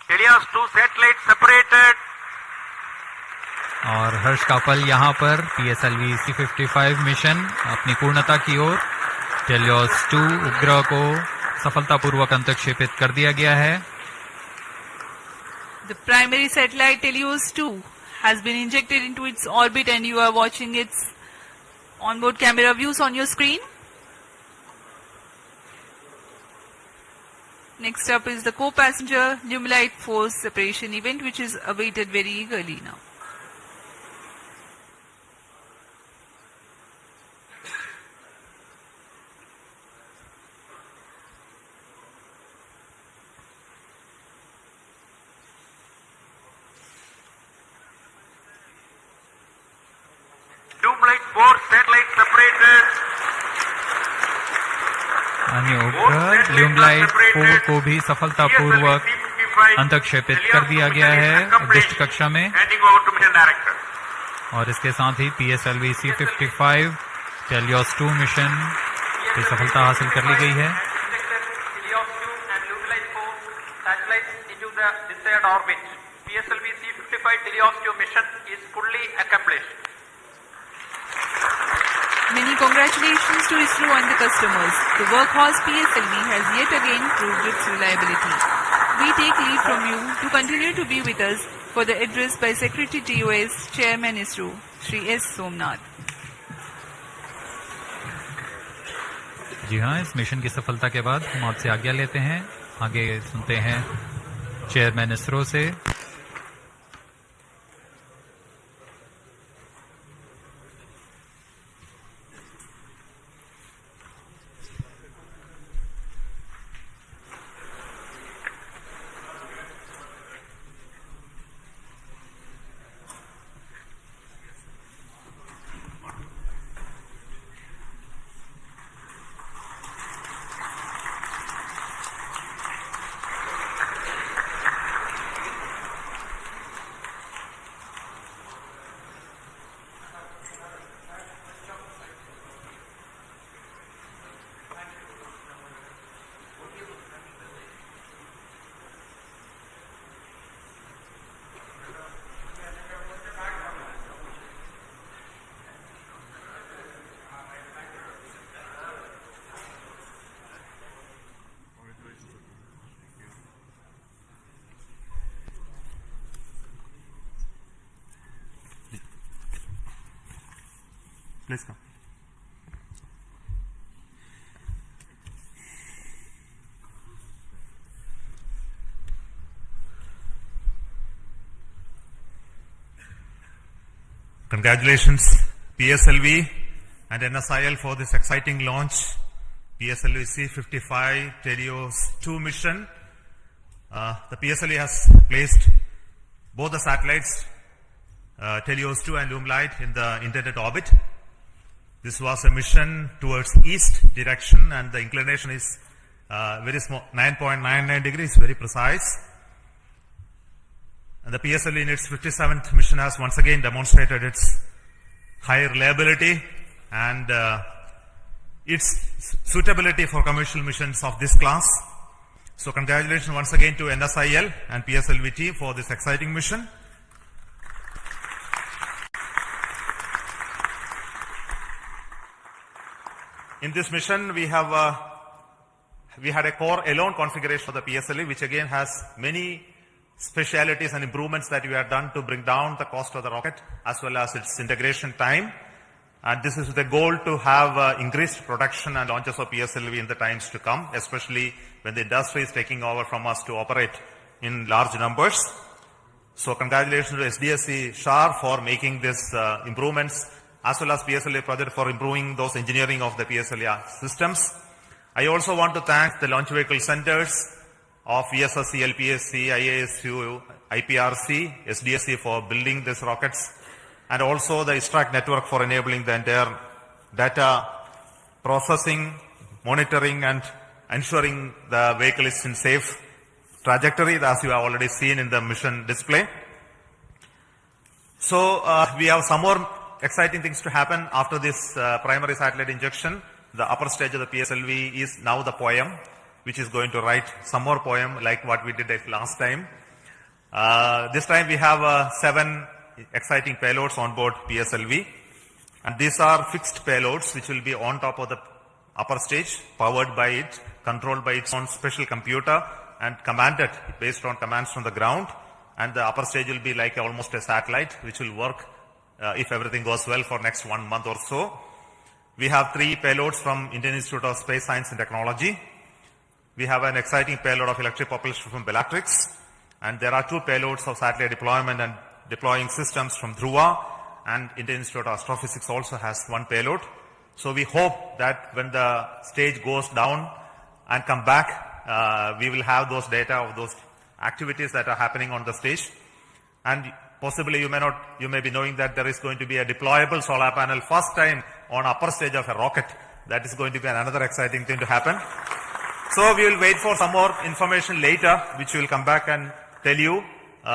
TeLEOS-2 satellite separated. और हर्ष का पल यहाँ पर PSLV C55 मिशन अपनी पूर्णता की ओर TeLEOS-2 उपग्रह को सफलतापूर्वक अंतक्षेपित कर दिया गया है। The primary satellite TeLEOS-2 has been injected into its orbit and you are watching its Onboard camera views on your screen. Next up is the co-passenger Lumilite force separation event, which is awaited very eagerly now. Lumilite 4 satellite separated. अन्य उपग्रह ल्यूमलाइट 4 को भी सफलतापूर्वक अंतक्षेपित कर दिया गया है उद्दिष्ट कक्षा में, Handing over to mission director. और इसके साथ ही PSLV C55 TeLEOS-2 मिशन की सफलता हासिल कर ली गई है। TeLEOS-2 and Lumilite 4 satellites into the desired orbit. PSLV C55 TeLEOS-2 mission is fully accomplished. Many congratulations to ISRO and the customers. The workhorse PSLV has yet again proved its reliability. We take leave from you to continue to be with us for the address by Secretary TOS, Chairman ISRO, Shri S. Somnath. जी हाँ, इस mission की सफलता के बाद हम आपसे आज्ञा लेते हैं। आगे सुनते हैं चेयरमैन इसरो से। Please come. Congratulations PSLV and NSIL for this exciting launch. PSLV C55 TeLEOS-2 mission. The PSLV has placed both the satellites TeLEOS-2 and Lumilite in the intended orbit. This was a mission towards east direction, and the inclination is very small, 9.99 degrees, very precise. And the PSLV in its 57th mission has once again demonstrated its high reliability and its suitability for commercial missions of this class. So congratulations once again to NSIL and PSLV team for this exciting mission. In this mission, we had a core alone configuration of the PSLV, which again has many specialities and improvements that we have done to bring down the cost of the rocket as well as its integration time. And this is with the goal to have increased production and launches of PSLV in the times to come, especially when the industry is taking over from us to operate in large numbers. So congratulations to SDSC SHAR for making these improvements, as well as PSLV project for improving those engineering of the PSLV systems. I also want to thank the launch vehicle centers of VSSC, LPSC, IASU, IPRC, SDSC for building these rockets, and also the ISRAC network for enabling the entire data processing, monitoring, and ensuring the vehicle is in safe trajectory, as you have already seen in the mission display. So we have some more exciting things to happen after this primary satellite injection. The upper stage of the PSLV is now the poem, which is going to write some more poem like what we did last time. This time we have 7 exciting payloads on board PSLV, and these are fixed payloads which will be on top of the upper stage, powered by it, controlled by its own special computer, and commanded based on commands from the ground. And the upper stage will be like almost a satellite which will work if everything goes well for next 1 month or so. We have 3 payloads from Indian Institute of Space Science and Technology. We have an exciting payload of electric propulsion from Bellatrix. And there are 2 payloads of satellite deployment and deploying systems from Dhruva, and Indian Institute of Astrophysics also has 1 payload. So we hope that when the stage goes down and come back, we will have those data of those activities that are happening on the stage. And possibly you may be knowing that there is going to be a deployable solar panel first time on upper stage of a rocket. That is going to be another exciting thing to happen. So we will wait for some more information later, which we will come back and tell you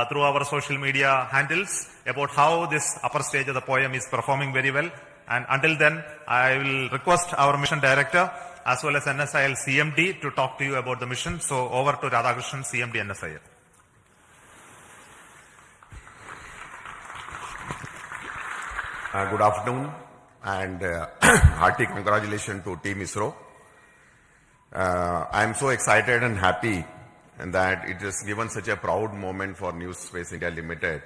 through our social media handles about how this upper stage of the poem is performing very well. And until then, I will request our mission director as well as NSIL CMD to talk to you about the mission. So over to Radhakrishnan, CMD NSIL. Good afternoon and hearty congratulations to Team ISRO. I am so excited and happy that it has given such a proud moment for New Space India Limited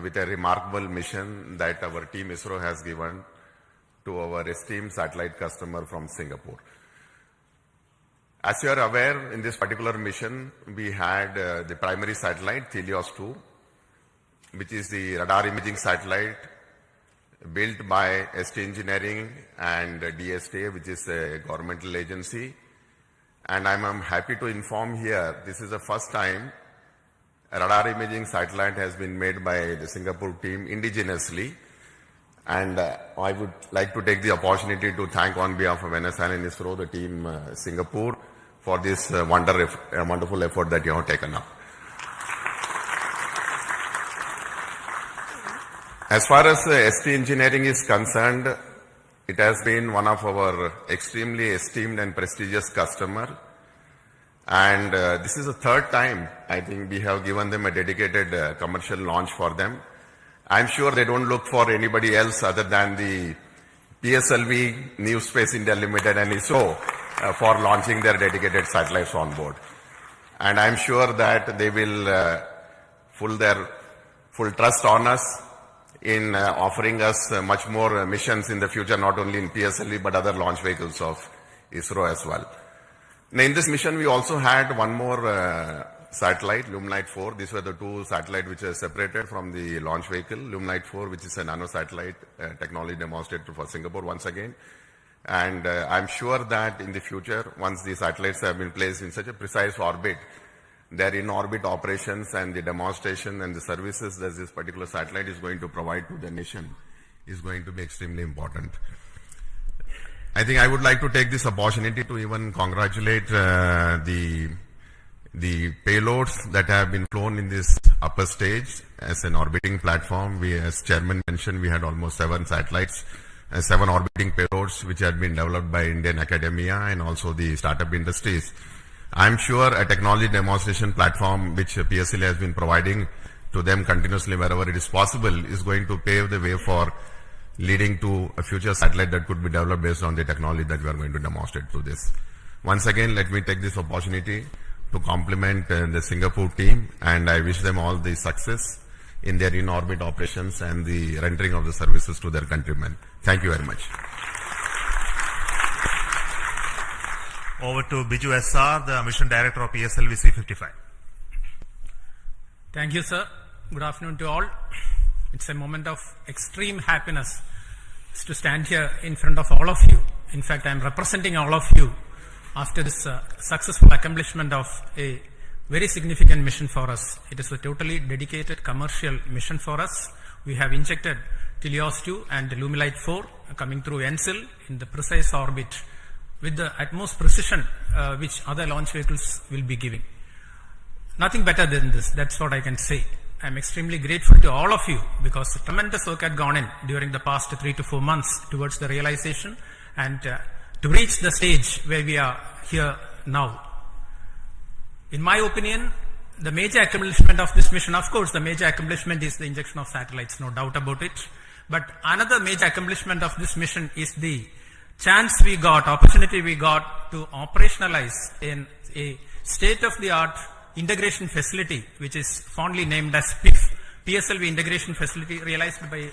with a remarkable mission that our Team ISRO has given to our esteemed satellite customer from Singapore. As you are aware, in this particular mission, we had the primary satellite, TeLEOS-2, which is the radar imaging satellite built by ST Engineering and DSTA, which is a governmental agency. And I'm happy to inform here, this is the first time a radar imaging satellite has been made by the Singapore team indigenously. And I would like to take the opportunity to thank on behalf of NSIL and ISRO, the team Singapore, for this wonderful effort that you have taken up. As far as ST Engineering is concerned, it has been one of our extremely esteemed and prestigious customer. And this is the 3rd time, I think, we have given them a dedicated commercial launch for them. I'm sure they don't look for anybody else other than the PSLV, New Space India Limited and ISRO for launching their dedicated satellites on board. And I'm sure that they will full trust on us in offering us much more missions in the future, not only in PSLV but other launch vehicles of ISRO as well. Now, in this mission, we also had one more satellite, Lumelite 4. These were the 2 satellites which are separated from the launch vehicle. Lumelite 4, which is a nano satellite technology demonstrated for Singapore once again. And I'm sure that in the future, once these satellites have been placed in such a precise orbit, their in-orbit operations and the demonstration and the services that this particular satellite is going to provide to the nation is going to be extremely important. I think I would like to take this opportunity to even congratulate the payloads that have been flown in this upper stage as an orbiting platform. We, as Chairman mentioned, we had almost 7 satellites and 7 orbiting payloads which had been developed by Indian academia and also the startup industries. I'm sure a technology demonstration platform which PSLV has been providing to them continuously wherever it is possible is going to pave the way for leading to a future satellite that could be developed based on the technology that we are going to demonstrate through this. Once again, let me take this opportunity to compliment the Singapore team, and I wish them all the success in their in-orbit operations and the rendering of the services to their countrymen. Thank you very much. Over to Biju SR, the Mission Director of PSLV C55. Thank you, sir. Good afternoon to all. It's a moment of extreme happiness to stand here in front of all of you. In fact, I'm representing all of you after this successful accomplishment of a very significant mission for us. It is a totally dedicated commercial mission for us. We have injected TeLEOS-2 and Lumelite 4 coming through NSIL in the precise orbit with the utmost precision which other launch vehicles will be giving. Nothing better than this. That's what I can say. I'm extremely grateful to all of you because tremendous work had gone in during the past 3 to 4 months towards the realization and to reach the stage where we are here now. In my opinion, the major accomplishment of this mission, of course, the major accomplishment is the injection of satellites, no doubt about it. But another major accomplishment of this mission is the chance we got, opportunity we got to operationalize in a state-of-the-art integration facility, which is fondly named as PIF, PSLV Integration Facility, realized by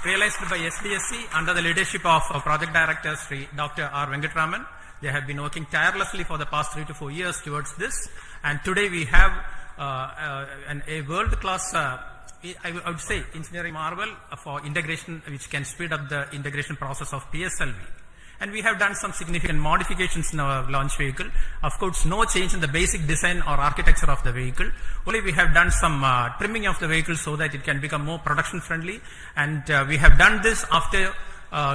realized by SDSC under the leadership of Project Director Sri Dr. R. Venkatraman. They have been working tirelessly for the past 3 to 4 years towards this. And today we have a world-class, I would say, engineering marvel for integration, which can speed up the integration process of PSLV. And we have done some significant modifications in our launch vehicle. Of course, no change in the basic design or architecture of the vehicle. Only we have done some trimming of the vehicle so that it can become more production friendly. And we have done this after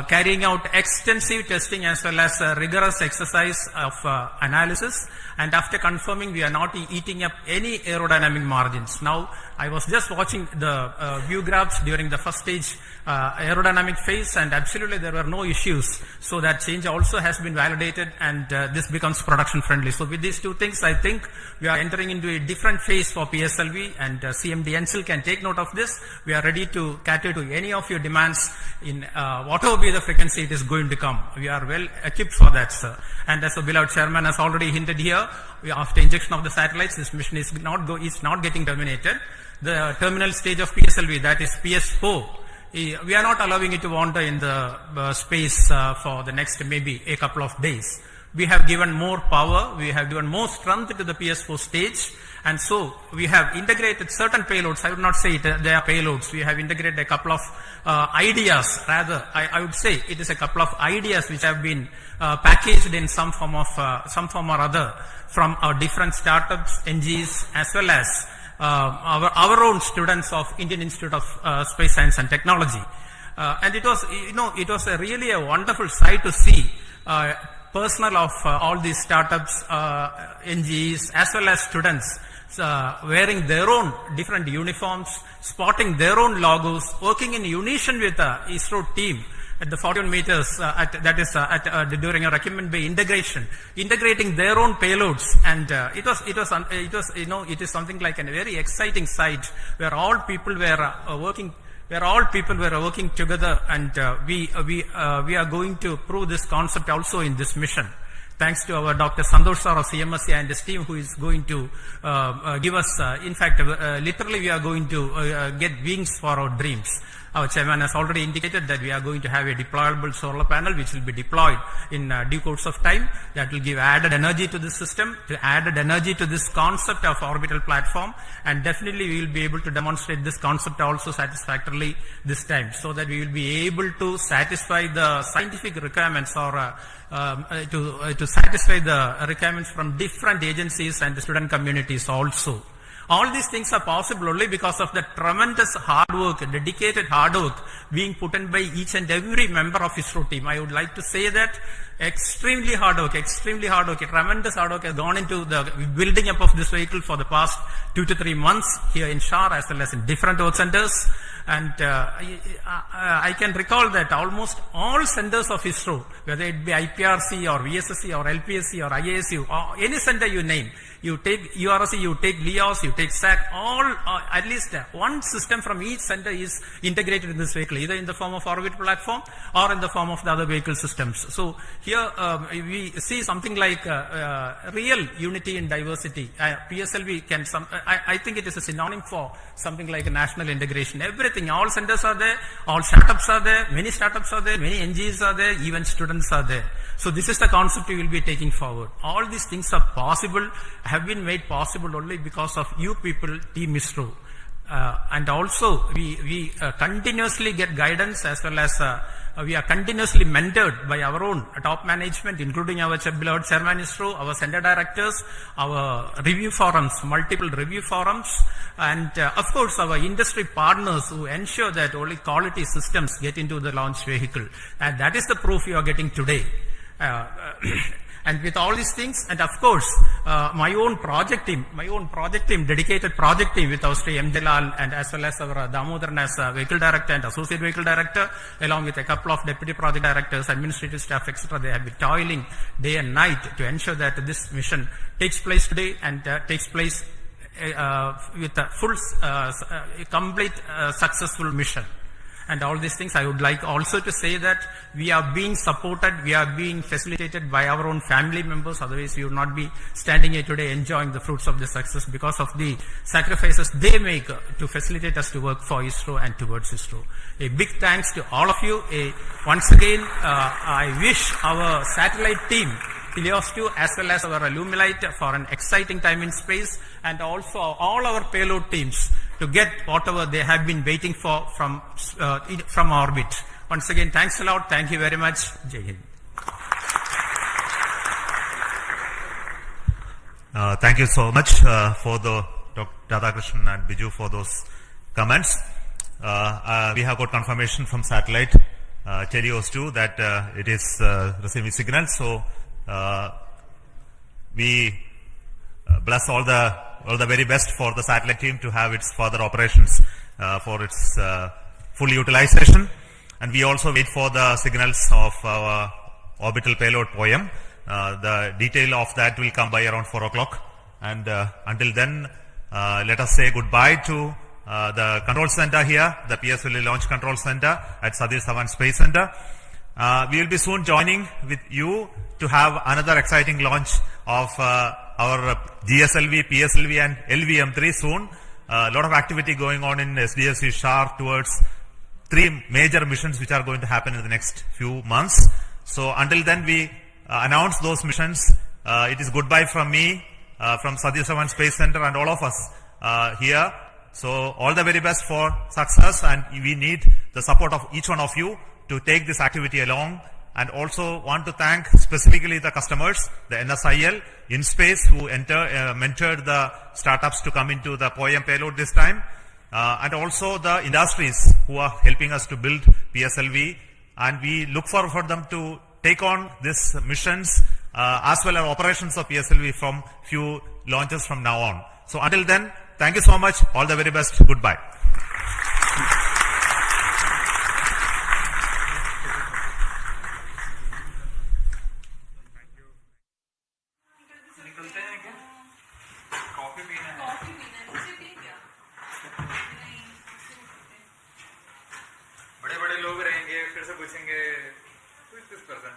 carrying out extensive testing as well as rigorous exercise of analysis, and after confirming we are not eating up any aerodynamic margins. Now, I was just watching the view graphs during the first stage aerodynamic phase, and absolutely there were no issues. So that change also has been validated, and this becomes production friendly. So with these two things, I think we are entering into a different phase for PSLV, and CMD NCL can take note of this. We are ready to cater to any of your demands in whatever be the frequency it is going to come. We are well equipped for that, sir. And as the beloved chairman has already hinted here, after injection of the satellites, this mission is not getting terminated. The terminal stage of PSLV, that is PS4, we are not allowing it to wander in the space for the next maybe a couple of days. We have given more power, we have given more strength to the PS4 stage, and so we have integrated certain payloads. I would not say they are payloads. We have integrated a couple of ideas, rather, I would say it is a couple of ideas which have been packaged in some form or other from our different startups, NGs, as well as our own students of Indian Institute of Space Science and Technology. And it was really a wonderful sight to see personnel of all these startups, NGs, as well as students wearing their own different uniforms, spotting their own logos, working in unison with the ISRO team at the 41 meters, during a Recumbent Bay integration, integrating their own payloads, and it is something like a very exciting sight where all people were working together, and we are going to prove this concept also in this mission. Thanks to our Dr. Santosh sir of CMSC and his team, who is going to give us, literally we are going to get wings for our dreams. Our chairman has already indicated that we are going to have a deployable solar panel which will be deployed in due course of time. That will give added energy to the system, added energy to this concept of orbital platform, and definitely we will be able to demonstrate this concept also satisfactorily this time, so that we will be able to satisfy the scientific requirements or to satisfy the requirements from different agencies and the student communities also. All these things are possible only because of the tremendous hard work, dedicated hard work being put in by each and every member of ISRO team. I would like to say that extremely hard work, a tremendous hard work has gone into the building up of this vehicle for the past 2 to 3 months here in Shar as well as in different work centers. And I can recall that almost all centers of ISRO, whether it be IPRC or VSSC or LPSC or IASU or any center you name, you take URC, you take LEOS, you take SAC, all at least one system from each center is integrated in this vehicle, either in the form of orbit platform or in the form of the other vehicle systems. So here we see something like real unity in diversity. PSLV can I think it is a synonym for something like a national integration. Everything, all centers are there, all startups are there, many startups are there, many NGOs are there, even students are there. So this is the concept we will be taking forward. All these things are possible, have been made possible only because of you people, Team ISRO. And also we continuously get guidance as well as we are continuously mentored by our own top management, including our beloved chairman ISRO, our center directors, our review forums, multiple review forums, and of course our industry partners who ensure that only quality systems get into the launch vehicle. And that is the proof you are getting today. And with all these things, and of course, my own project team, dedicated project team with our Sri M. Delal and as well as our Damodaran as vehicle director and associate vehicle director, along with a couple of deputy project directors, administrative staff, etc. They have been toiling day and night to ensure that this mission takes place today and takes place with a full, complete, successful mission. and all these things. I would like also to say that we are being supported, we are being facilitated by our own family members. Otherwise, we would not be standing here today enjoying the fruits of the success because of the sacrifices they make to facilitate us to work for ISRO and towards ISRO. A big thanks to all of you. Once again, I wish our satellite team, TeLEOS-2, as well as our Alumilite, for an exciting time in space, and also all our payload teams to get whatever they have been waiting for from orbit. Once again, thanks a lot. Thank you very much. Jai Hind. Thank you so much for the Dr. Radhakrishnan and Biju for those comments. We have got confirmation from satellite TeLEOS-2 that it is receiving signal. So we bless all the very best for the satellite team to have its further operations for its full utilization. And we also wait for the signals of our orbital payload POEM. The detail of that will come by around 4 o'clock. And until then, let us say goodbye to the control center here, the PSLV Launch Control Center at Satish Dhawan Space Center. We will be soon joining with you to have another exciting launch of our GSLV, PSLV and LVM3 soon. A lot of activity going on in SDSC SHAR towards 3 major missions which are going to happen in the next few months. So until then we announce those missions. It is goodbye from me, from Satish Dhawan Space Center and all of us here. So all the very best for success, and we need the support of each one of you to take this activity along. And also want to thank specifically the customers, the NSIL, InSpace, who mentored the startups to come into the POEM payload this time, and also the industries who are helping us to build PSLV. And we look forward for them to take on these missions as well as operations of PSLV from few launches from now on. So until then, thank you so much. All the very best. Goodbye. बड़े बड़े लोग रहेंगे, फिर से पूछेंगे who is this person?